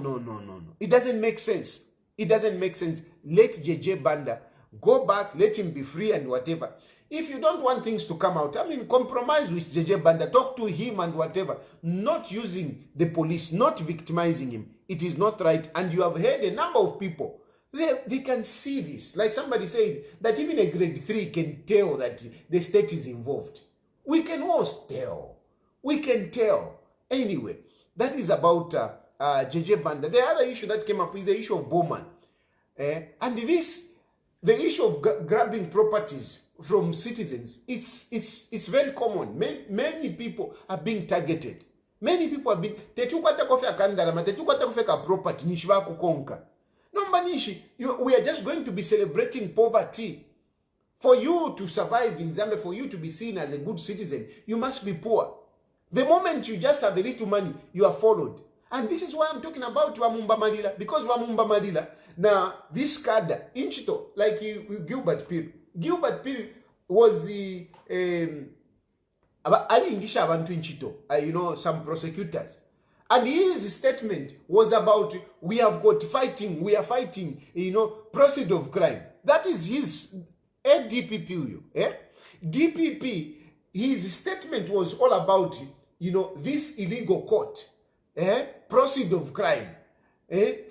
It doesn't make sense. It doesn't make sense. Let JJ Banda go back, let him be free and whatever. If you don't want things to come out, I mean, compromise with JJ Banda, talk to him and whatever. Not using the police, not victimizing him. It is not right. And you have heard a number of people, they can see this. Like somebody said, that even a grade 3 can tell that the state is involved. We can all tell. We can tell. Anyway, that is about JJ Banda. The other issue that came up is the issue of Bowman. And the issue of grabbing properties from citizens, it's very common. Many people are being targeted. Many people have been tetukwata kofya kandalama, tetukwata kofya ka property nishiba kukonka. No manishi, we are just going to be celebrating poverty. For you to survive in Zambia, for you to be seen as a good citizen, you must be poor. The moment you just have a little money, you are followed. And this is why I'm talking about Wamumba Malila. Because Wamumba Malila, now this card, Inchito, like Gilbert Piri. Gilbert Piri was the Ali Ingisha Abantu Inchito, some prosecutors. And his statement was about, we are fighting, proceed of crime. That is his DPP. DPP, his statement was all about, this illegal court, proceed of crime,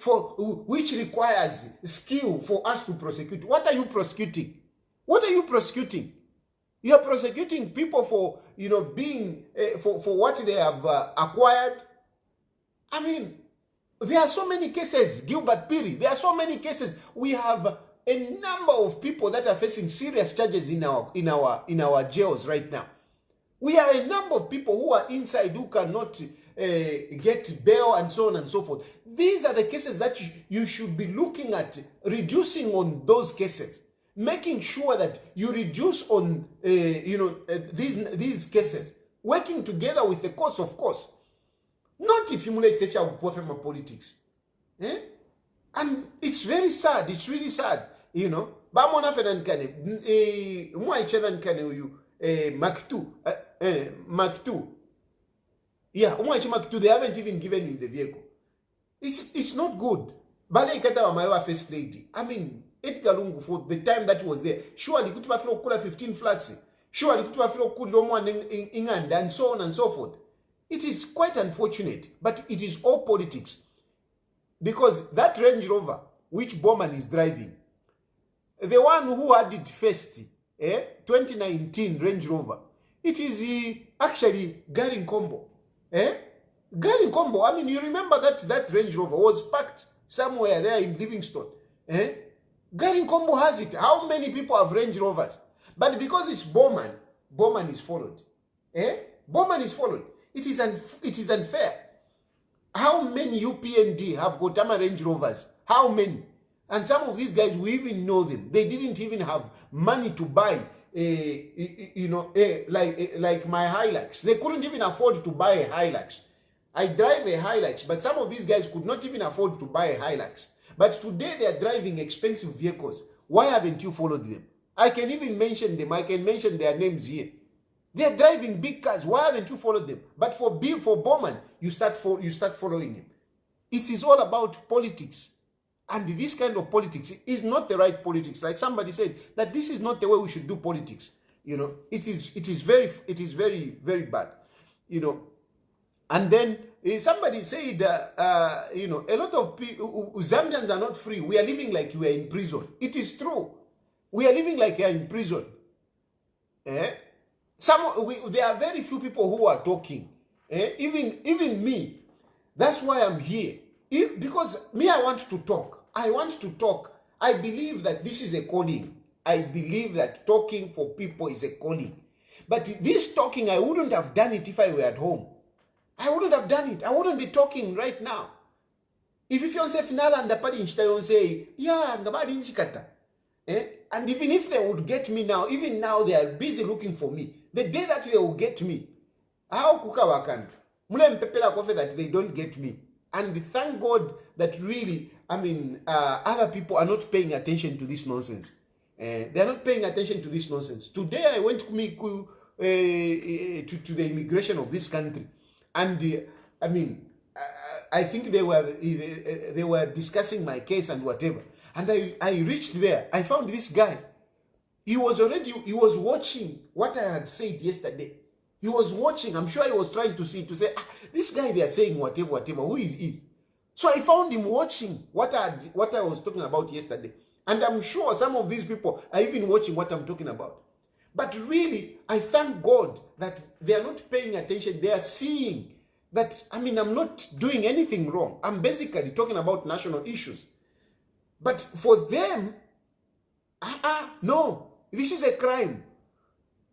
for which requires skill for us to prosecute. What are you prosecuting? What are you prosecuting? You are prosecuting people for, being, for what they have acquired. I mean, there are so many cases, Gilbert Piri, there are so many cases. We have a number of people that are facing serious charges in our jails right now. We are a number of people who are inside who cannot get bail and so on and so forth. These are the cases that you should be looking at, reducing on those cases, making sure that you reduce on these cases, working together with the courts, of course. Not if you like politics. And it's very sad. It's really sad. Bamona Fedankane, Maktu. Yeah, Maktu, they haven't even given him the vehicle. It's not good. Bale Ikata wa Maiwa first lady. I mean, Edgar Lungu, for the time that was there, surely could have 15 flats. Surely could have England and so on and so forth. It is quite unfortunate, but it is all politics. Because that Range Rover, which Bowman is driving, the one who had it first, 2019 Range Rover, it is actually Gary Combo. Gary Combo, I mean, you remember that Range Rover was parked somewhere there in Livingstone. Gary Combo has it. How many people have Range Rovers? But because it's Bowman, Bowman is followed. Bowman is followed. It is unfair. How many UPND have got Range Rovers? How many? And some of these guys, we even know them. They didn't even have money to buy, like my Hilux. They couldn't even afford to buy a Hilux. I drive a Hilux, but some of these guys could not even afford to buy a Hilux. But today they are driving expensive vehicles. Why haven't you followed them? I can even mention them. I can mention their names here. They are driving big cars. Why haven't you followed them? But for Bowman, you start following him. It is all about politics. And this kind of politics is not the right politics. Like somebody said, that this is not the way we should do politics. You know, it is very, very bad. You know, and then somebody said, you know, a lot of people, Zambians are not free. We are living like we are in prison. It is true. We are living like we are in prison. There are very few people who are talking. Even me. That's why I'm here. Because me, I want to talk. I want to talk. I believe that this is a calling. I believe that talking for people is a calling. But this talking, I wouldn't have done it if I were at home. I wouldn't have done it. I wouldn't be talking right now. If you say finala and the party say, yeah, and even if they would get me now, even now they are busy looking for me. The day that they will get me, how kukawakan mule mpepela kofe that they don't get me. And thank God that really, I mean, other people are not paying attention to this nonsense. They are not paying attention to this nonsense. Today I went to the immigration of this country, and I mean, I think they were discussing my case and whatever. And I reached there. I found this guy. He was watching what I had said yesterday. He was watching. I'm sure he was trying to say, this guy they are saying whatever, who is he? So I found him watching what I was talking about yesterday. And I'm sure some of these people are even watching what I'm talking about. But really, I thank God that they are not paying attention. They are seeing that, I mean, I'm not doing anything wrong. I'm basically talking about national issues. But for them, no, this is a crime.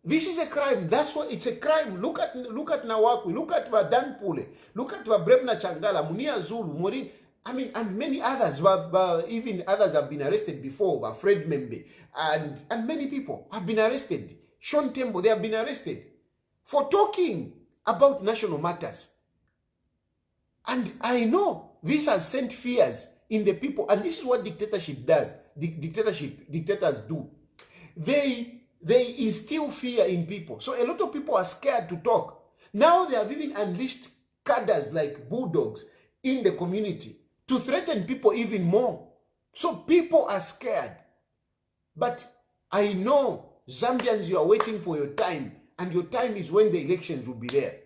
This is a crime. That's what it's a crime. Look at Nawakwi, look at Danpule, look at Brebna Changala, Munia Zulu, Morin. I mean, and many others, even others have been arrested before, Fred Membe, and many people have been arrested. Sean Tembo, they have been arrested for talking about national matters. And I know this has sent fears in the people, and this is what dictatorship does. Dictators do. They instill fear in people. So a lot of people are scared to talk. Now they have even unleashed cadres like bulldogs in the community to threaten people even more. So people are scared. But I know Zambians, you are waiting for your time, and your time is when the elections will be there.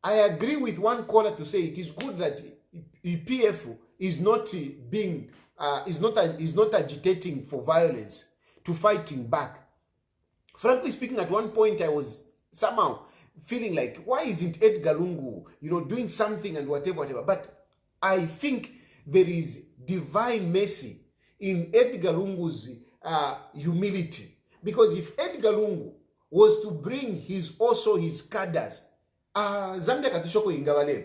I agree with one caller to say it is good that PF is not agitating for violence, to fighting back. Frankly speaking, at one point I was somehow feeling like, why isn't Edgar Lungu, doing something and whatever. But I think there is divine mercy in Edgar Lungu's humility. Because if Edgar Lungu was to bring his cadres, Zambia katishoko ingawa leo.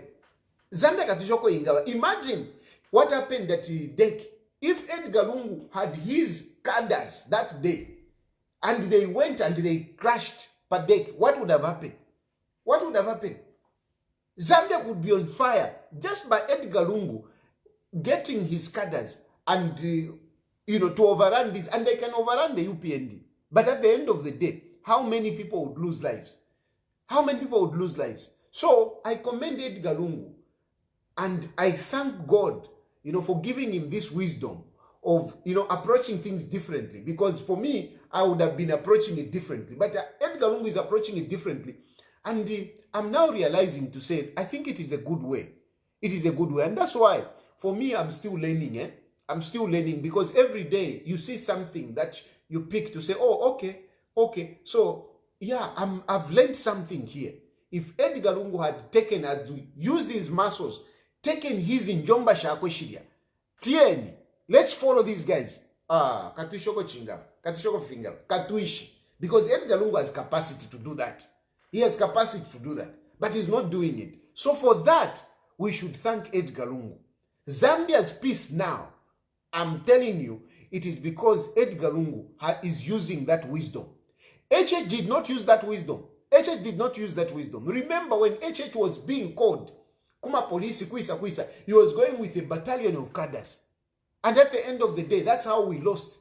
Zambia katishoko ingawa. Imagine what happened at Dek. If Edgar Lungu had his cadres that day, and they went and they crashed Padek, what would have happened? What would have happened? Zambia would be on fire just by Edgar Lungu getting his cadres and, to overrun this. And they can overrun the UPND. But at the end of the day, how many people would lose lives? How many people would lose lives? So I commend Edgar Lungu, and I thank God, for giving him this wisdom of, approaching things differently. Because for me, I would have been approaching it differently. But Edgar Lungu is approaching it differently. And I'm now realizing to say, I think it is a good way. It is a good way. And that's why, for me, I'm still learning. I'm still learning, because every day you see something that you pick to say, oh, okay. So, yeah, I've learned something here. If Edgar Lungu had used his muscles, taken his Njomba Shakwe Shiria, Tieni, let's follow these guys. Katuishoko Chingam, Katuishoko Fingam, Katuishi. Because Edgar Lungu has capacity to do that. He has capacity to do that. But he's not doing it. So for that, we should thank Edgar Lungu. Zambia's peace now, I'm telling you, it is because Edgar Lungu is using that wisdom. HH did not use that wisdom. HH did not use that wisdom. Remember when HH was being called, Kuma Police, Kwisa, he was going with a battalion of cadres. And at the end of the day, that's how we lost.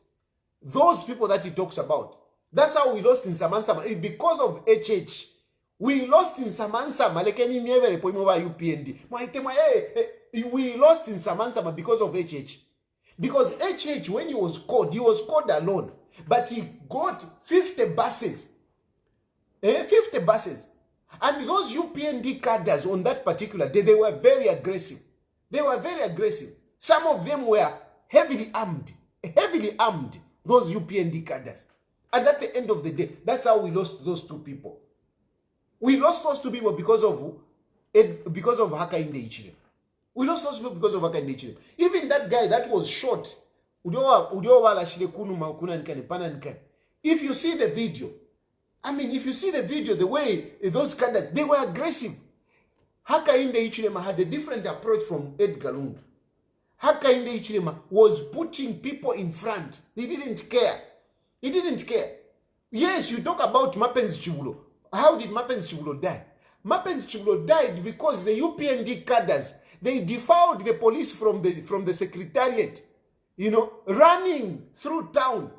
Those people that he talks about, that's how we lost in Samansama. Because of HH, We lost in Samansama, like any never point over UPND. We lost in Samansama because of HH. Because HH, when he was called alone. But he got 50 buses. 50 buses. And those UPND cadres on that particular day, they were very aggressive. They were very aggressive. Some of them were heavily armed, those UPND cadres. And at the end of the day, that's how we lost those 2 people. We lost those 2 people because of Hakainde Ichilema. We lost those people because of Hakainde Ichilema. Even that guy that was shot, if you see the video, the way those cadres, they were aggressive. Hakainde Ichilema had a different approach from Edgar Lungu. Hakainde Ichilema was putting people in front. He didn't care. He didn't care. Yes, you talk about Mapenzi Chibulo. How did Mapenzi Chibulo die? Mapenzi Chibulo died because the UPND cadres, they defiled the police from the secretariat, running through town,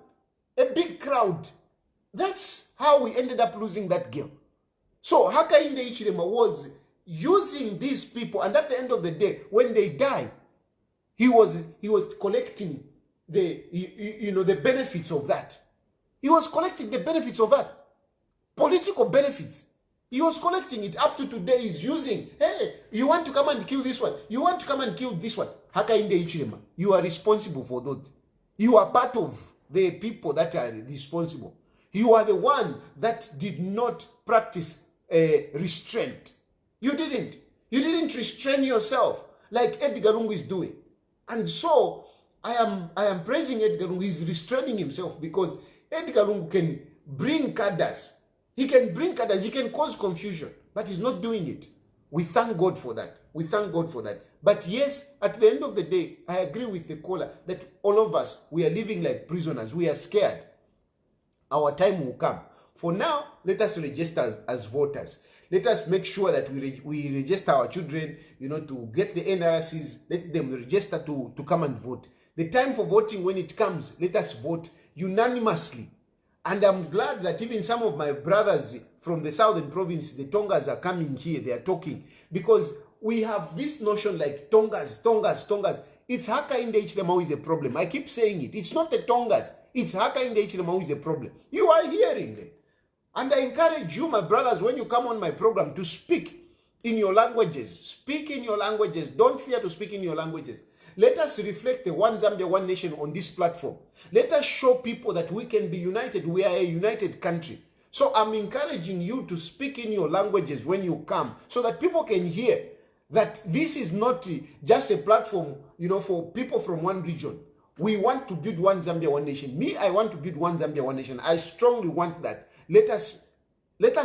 a big crowd. That's how we ended up losing that girl. So Hakainde Ichilema was using these people, and at the end of the day, when they die, he was collecting the benefits of that. He was collecting the benefits of that. Political benefits. He was collecting it. Up to today, he's using, hey, you want to come and kill this one. You want to come and kill this one. Hakainde Ichilema, you are responsible for that. You are part of the people that are responsible. You are the one that did not practice restraint. You didn't. You didn't restrain yourself like Edgar Lungu is doing. And so, I am praising Edgar Lungu. He's restraining himself because Edgar Lungu can bring cadres. He can bring cadres. He can cause confusion. But he's not doing it. We thank God for that. We thank God for that. But yes, at the end of the day, I agree with the caller that all of us, we are living like prisoners. We are scared. Our time will come. For now, let us register as voters. Let us make sure that we register our children, to get the NRCs. Let them register to come and vote. The time for voting, when it comes, let us vote unanimously. And I'm glad that even some of my brothers from the southern province, the Tongas, are coming here. They are talking. Because we have this notion like Tongas. It's Hakainde Ichilema who is the problem. I keep saying it. It's not the Tongas. It's Hakainde Ichilema who is the problem. You are hearing them. And I encourage you, my brothers, when you come on my program, to speak in your languages. Speak in your languages. Don't fear to speak in your languages. Let us reflect the One Zambia, One Nation on this platform. Let us show people that we can be united. We are a united country. So I'm encouraging you to speak in your languages when you come, so that people can hear that this is not just a platform, for people from one region. We want to build One Zambia, One Nation. Me, I want to build One Zambia, One Nation. I strongly want that. Let us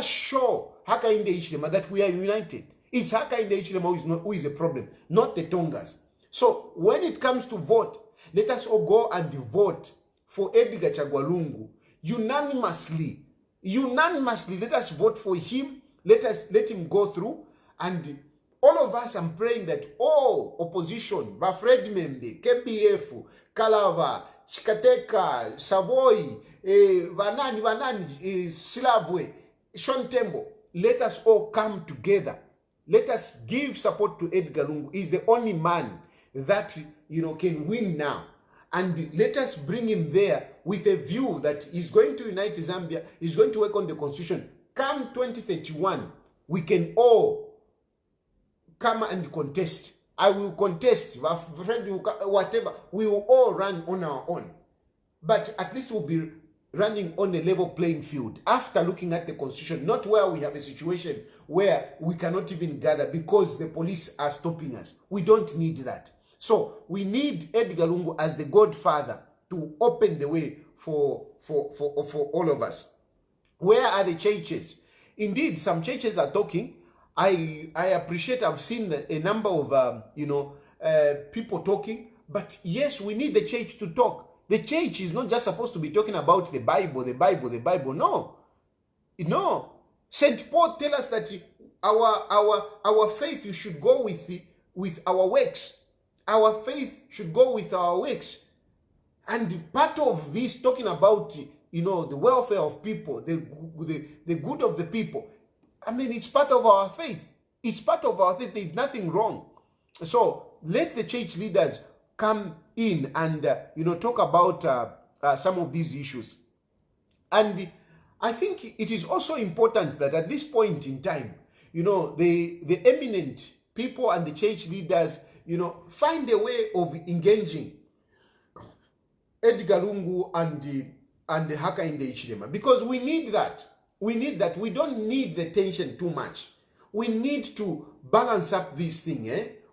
show Hakainde Ichilema that we are united. It's Hakainde Ichilema who is a problem, not the Tongas. So when it comes to vote, let us all go and vote for Edgar Chagwa Lungu unanimously. Unanimously, let us vote for him. Let him go through. And all of us, I'm praying that all opposition, Bafred Membe, KBF, Kalava, Chikateka, Savoy, Vanani, Silavwe, Shontembo, let us all come together. Let us give support to Edgar Lungu. He's the only man that can win now. And let us bring him there with a view that he's going to unite Zambia, he's going to work on the constitution. Come 2031, we can all come and contest. I will contest, whatever. We will all run on our own. But at least we'll be running on a level playing field after looking at the constitution, not where we have a situation where we cannot even gather because the police are stopping us. We don't need that. So we need Edgar Lungu as the godfather to open the way for all of us. Where are the churches? Indeed, some churches are talking. I appreciate, I've seen a number of, people talking. But yes, we need the church to talk. The church is not just supposed to be talking about the Bible. No. No. St. Paul tells us that our faith, you should go with our works. Our faith should go with our works. And part of this talking about, the welfare of people, the good of the people. I mean, it's part of our faith. It's part of our faith. There's nothing wrong. So let the church leaders come in and, talk about some of these issues. And I think it is also important that at this point in time, the eminent people and the church leaders, find a way of engaging Edgar Lungu and Hakainde Hichilema, because we need that. We need that. We don't need the tension too much. We need to balance up this thing.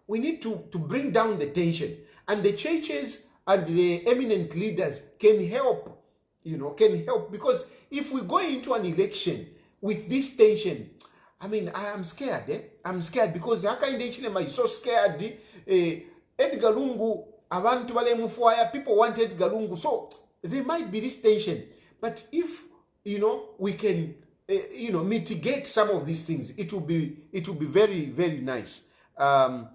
We need to bring down the tension. And the churches and the eminent leaders can help, because if we go into an election with this tension, I mean, I am scared. I'm scared because Hakainde Hichilema is so scared. Edgar Lungu, abantu bale mufuaya, people want Edgar Lungu. So there might be this tension. But if, we can, mitigate some of these things, it will be very, very nice. And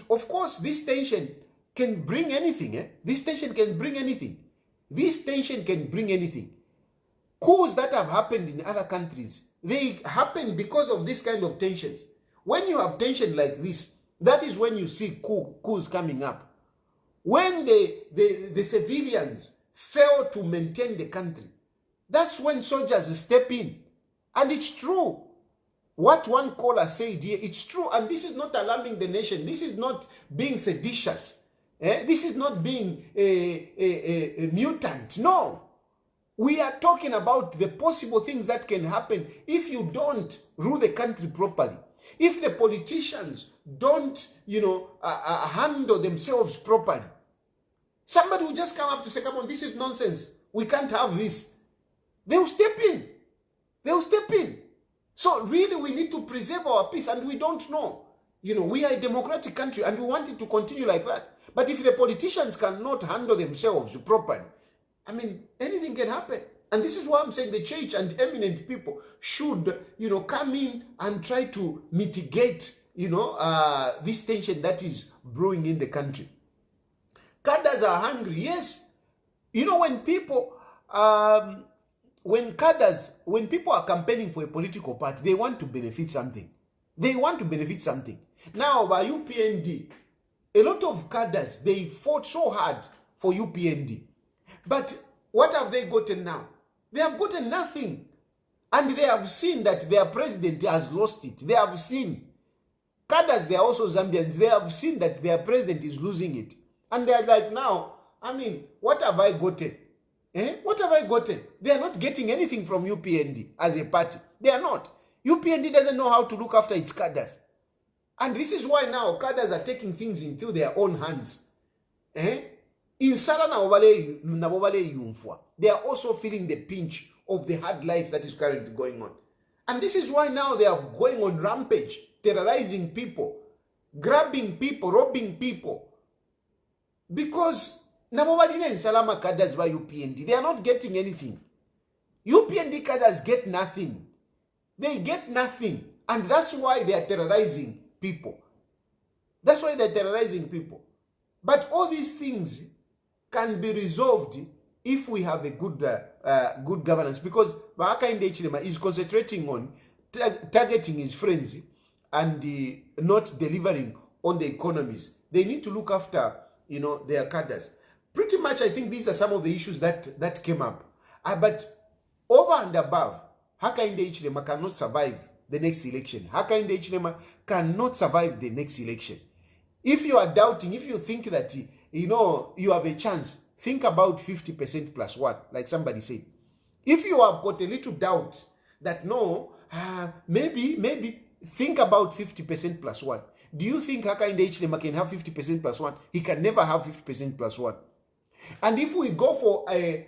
of course, this tension can bring anything. This tension can bring anything. This tension can bring anything. Coups that have happened in other countries, they happen because of this kind of tensions. When you have tension like this, that is when you see coups coming up. When the civilians fail to maintain the country, that's when soldiers step in. And it's true. What one caller said here, it's true. And this is not alarming the nation. This is not being seditious. This is not being a mutant. No. We are talking about the possible things that can happen if you don't rule the country properly. If the politicians don't, handle themselves properly. Somebody will just come up to say, come on, this is nonsense. We can't have this. They will step in. They will step in. So really we need to preserve our peace, and we don't know. We are a democratic country and we want it to continue like that. But if the politicians cannot handle themselves properly, I mean, anything can happen. And this is why I'm saying the church and eminent people should, come in and try to mitigate, this tension that is brewing in the country. Cadres are hungry, yes. When people, when people are campaigning for a political party, they want to benefit something. They want to benefit something. Now, by UPND, a lot of cadres, they fought so hard for UPND. But what have they gotten now? They have gotten nothing. And they have seen that their president has lost it. They have seen. Cadres, they are also Zambians. They have seen that their president is losing it. And they are like, now, I mean, what have I gotten? What have I gotten? They are not getting anything from UPND as a party. They are not. UPND doesn't know how to look after its cadres. And this is why now cadres are taking things into their own hands. They are also feeling the pinch of the hard life that is currently going on. And this is why now they are going on rampage, terrorizing people, grabbing people, robbing people. Because Nabobadina and Salama cadres by UPND, they are not getting anything. UPND cadres get nothing. They get nothing. And that's why they are terrorizing people. That's why they're terrorizing people. But all these things can be resolved if we have a good governance, because Hakainde Hichilema is concentrating on targeting his friends and not delivering on the economies. They need to look after, their cadres. Pretty much, I think these are some of the issues that came up. But over and above, Hakainde Hichilema cannot survive the next election. Hakainde Hichilema cannot survive the next election. If you are doubting, if you think that, you have a chance, think about 50% plus 1, like somebody said. If you have got a little doubt that no, maybe think about 50% plus 1. Do you think Hakainde Hichilema can have 50% plus 1? He can never have 50% plus 1. And if we go for a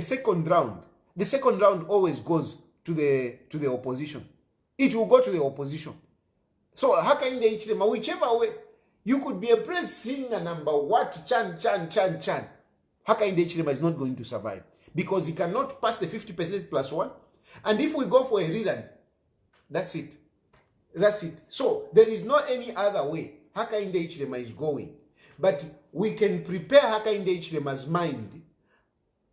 second round, the second round always goes to the opposition. It will go to the opposition. So Hakainde Hichilema, whichever way, you could be a praise singer number what, chan. Hakainde Hichilema is not going to survive because he cannot pass the 50% plus 1. And if we go for a rerun, that's it. That's it. So there is no any other way Hakainde Hichilema is going. But we can prepare Hakainde Hichilema's mind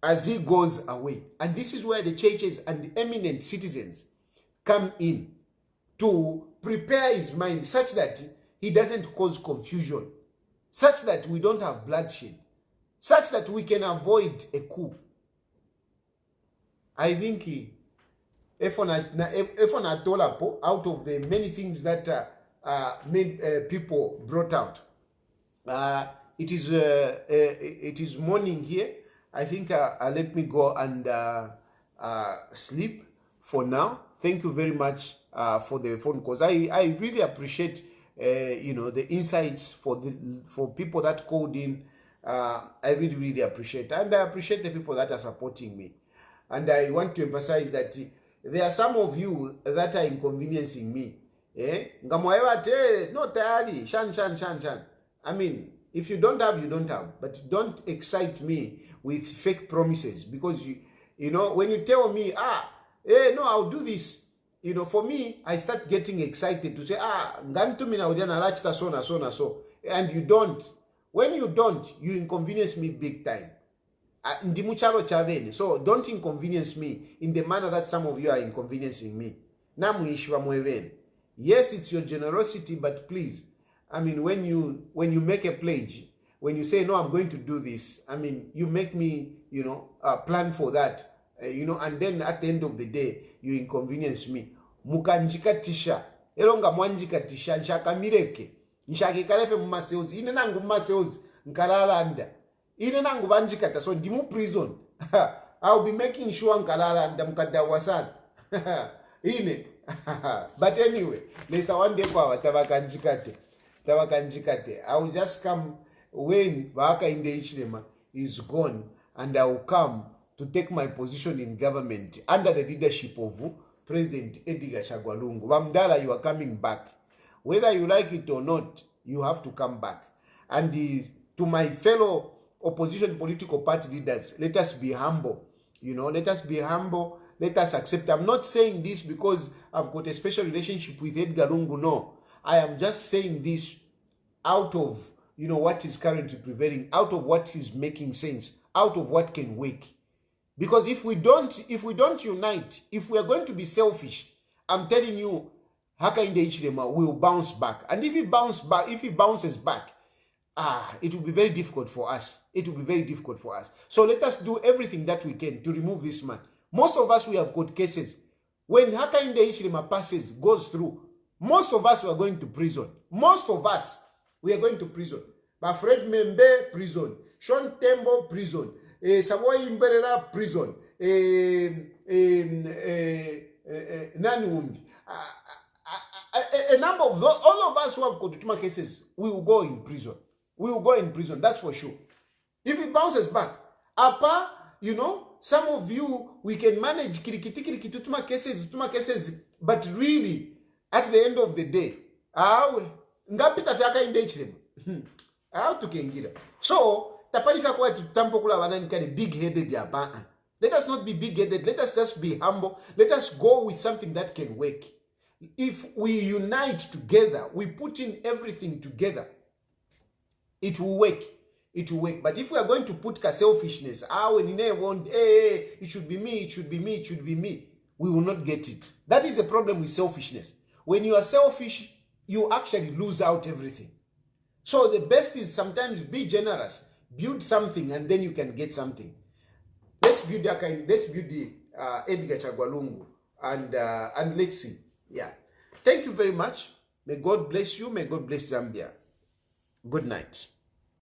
as he goes away. And this is where the churches and the eminent citizens come in to prepare his mind such that he doesn't cause confusion, such that we don't have bloodshed, such that we can avoid a coup. I think if on a dollar out of the many things that made people brought out, it is morning here. I think let me go and sleep for now. Thank you very much for the phone calls. I really appreciate the insights for people that called in. I really appreciate, and I appreciate the people that are supporting me. And I want to emphasize that there are some of you that are inconveniencing me. No tayari, shan. I mean, if you don't have, you don't have. But don't excite me with fake promises, because you know, when you tell me, no, I'll do this. For me, I start getting excited to say, so. And you don't. When you don't, you inconvenience me big time. So don't inconvenience me in the manner that some of you are inconveniencing me. Yes, it's your generosity, but please, I mean, when you make a pledge, when you say, no, I'm going to do this, I mean, you make me, plan for that, and then at the end of the day, you inconvenience me. Mukanjikatisha, elonga mwanjikatisha, nshakamireke, nshakikalefe mumaseuzi, ine nangu mumaseuzi, nkalalanda, ine nangu banjikata, so ndimu prison, I'll be making sure nkalalanda, mkadawasana, ine, but anyway, lesa one day kwa tawakanjikate, I will just come when Waka in the Ichlema is gone, and I will come to take my position in government under the leadership of President Edgar Chagwa Lungu. Wamdala, you are coming back. Whether you like it or not, you have to come back. And to my fellow opposition political party leaders, let us be humble. Let us be humble. Let us accept. I'm not saying this because I've got a special relationship with Edgar Lungu. No. I am just saying this out of, what is currently prevailing, out of what is making sense, out of what can work. Because if we don't unite, if we are going to be selfish, I'm telling you, Hakainde Hichilema will bounce back. And if he bounces back, it will be very difficult for us. It will be very difficult for us. So let us do everything that we can to remove this man. Most of us, we have got cases. When Hakainde Hichilema goes through, most of us were going to prison. Most of us, we are going to prison. But Fred Membe, prison. Sean Tembo, prison. Savoy Imberera, prison. Naniumbi. A number of those, all of us who have Kotutuma cases, we will go in prison. We will go in prison, that's for sure. If it bounces back, some of you, we can manage Tutuma cases, but really, at the end of the day, so big-headed. Let us not be big-headed. Let us just be humble. Let us go with something that can work. If we unite together, we put in everything together, it will work. It will work. But if we are going to put selfishness, it should be me, it should be me, it should be me, we will not get it. That is the problem with selfishness. When you are selfish, you actually lose out everything. So the best is sometimes be generous, build something, and then you can get something. Let's build the Edgar Chagwa Lungu, and let's see. Yeah. Thank you very much. May God bless you. May God bless Zambia. Good night.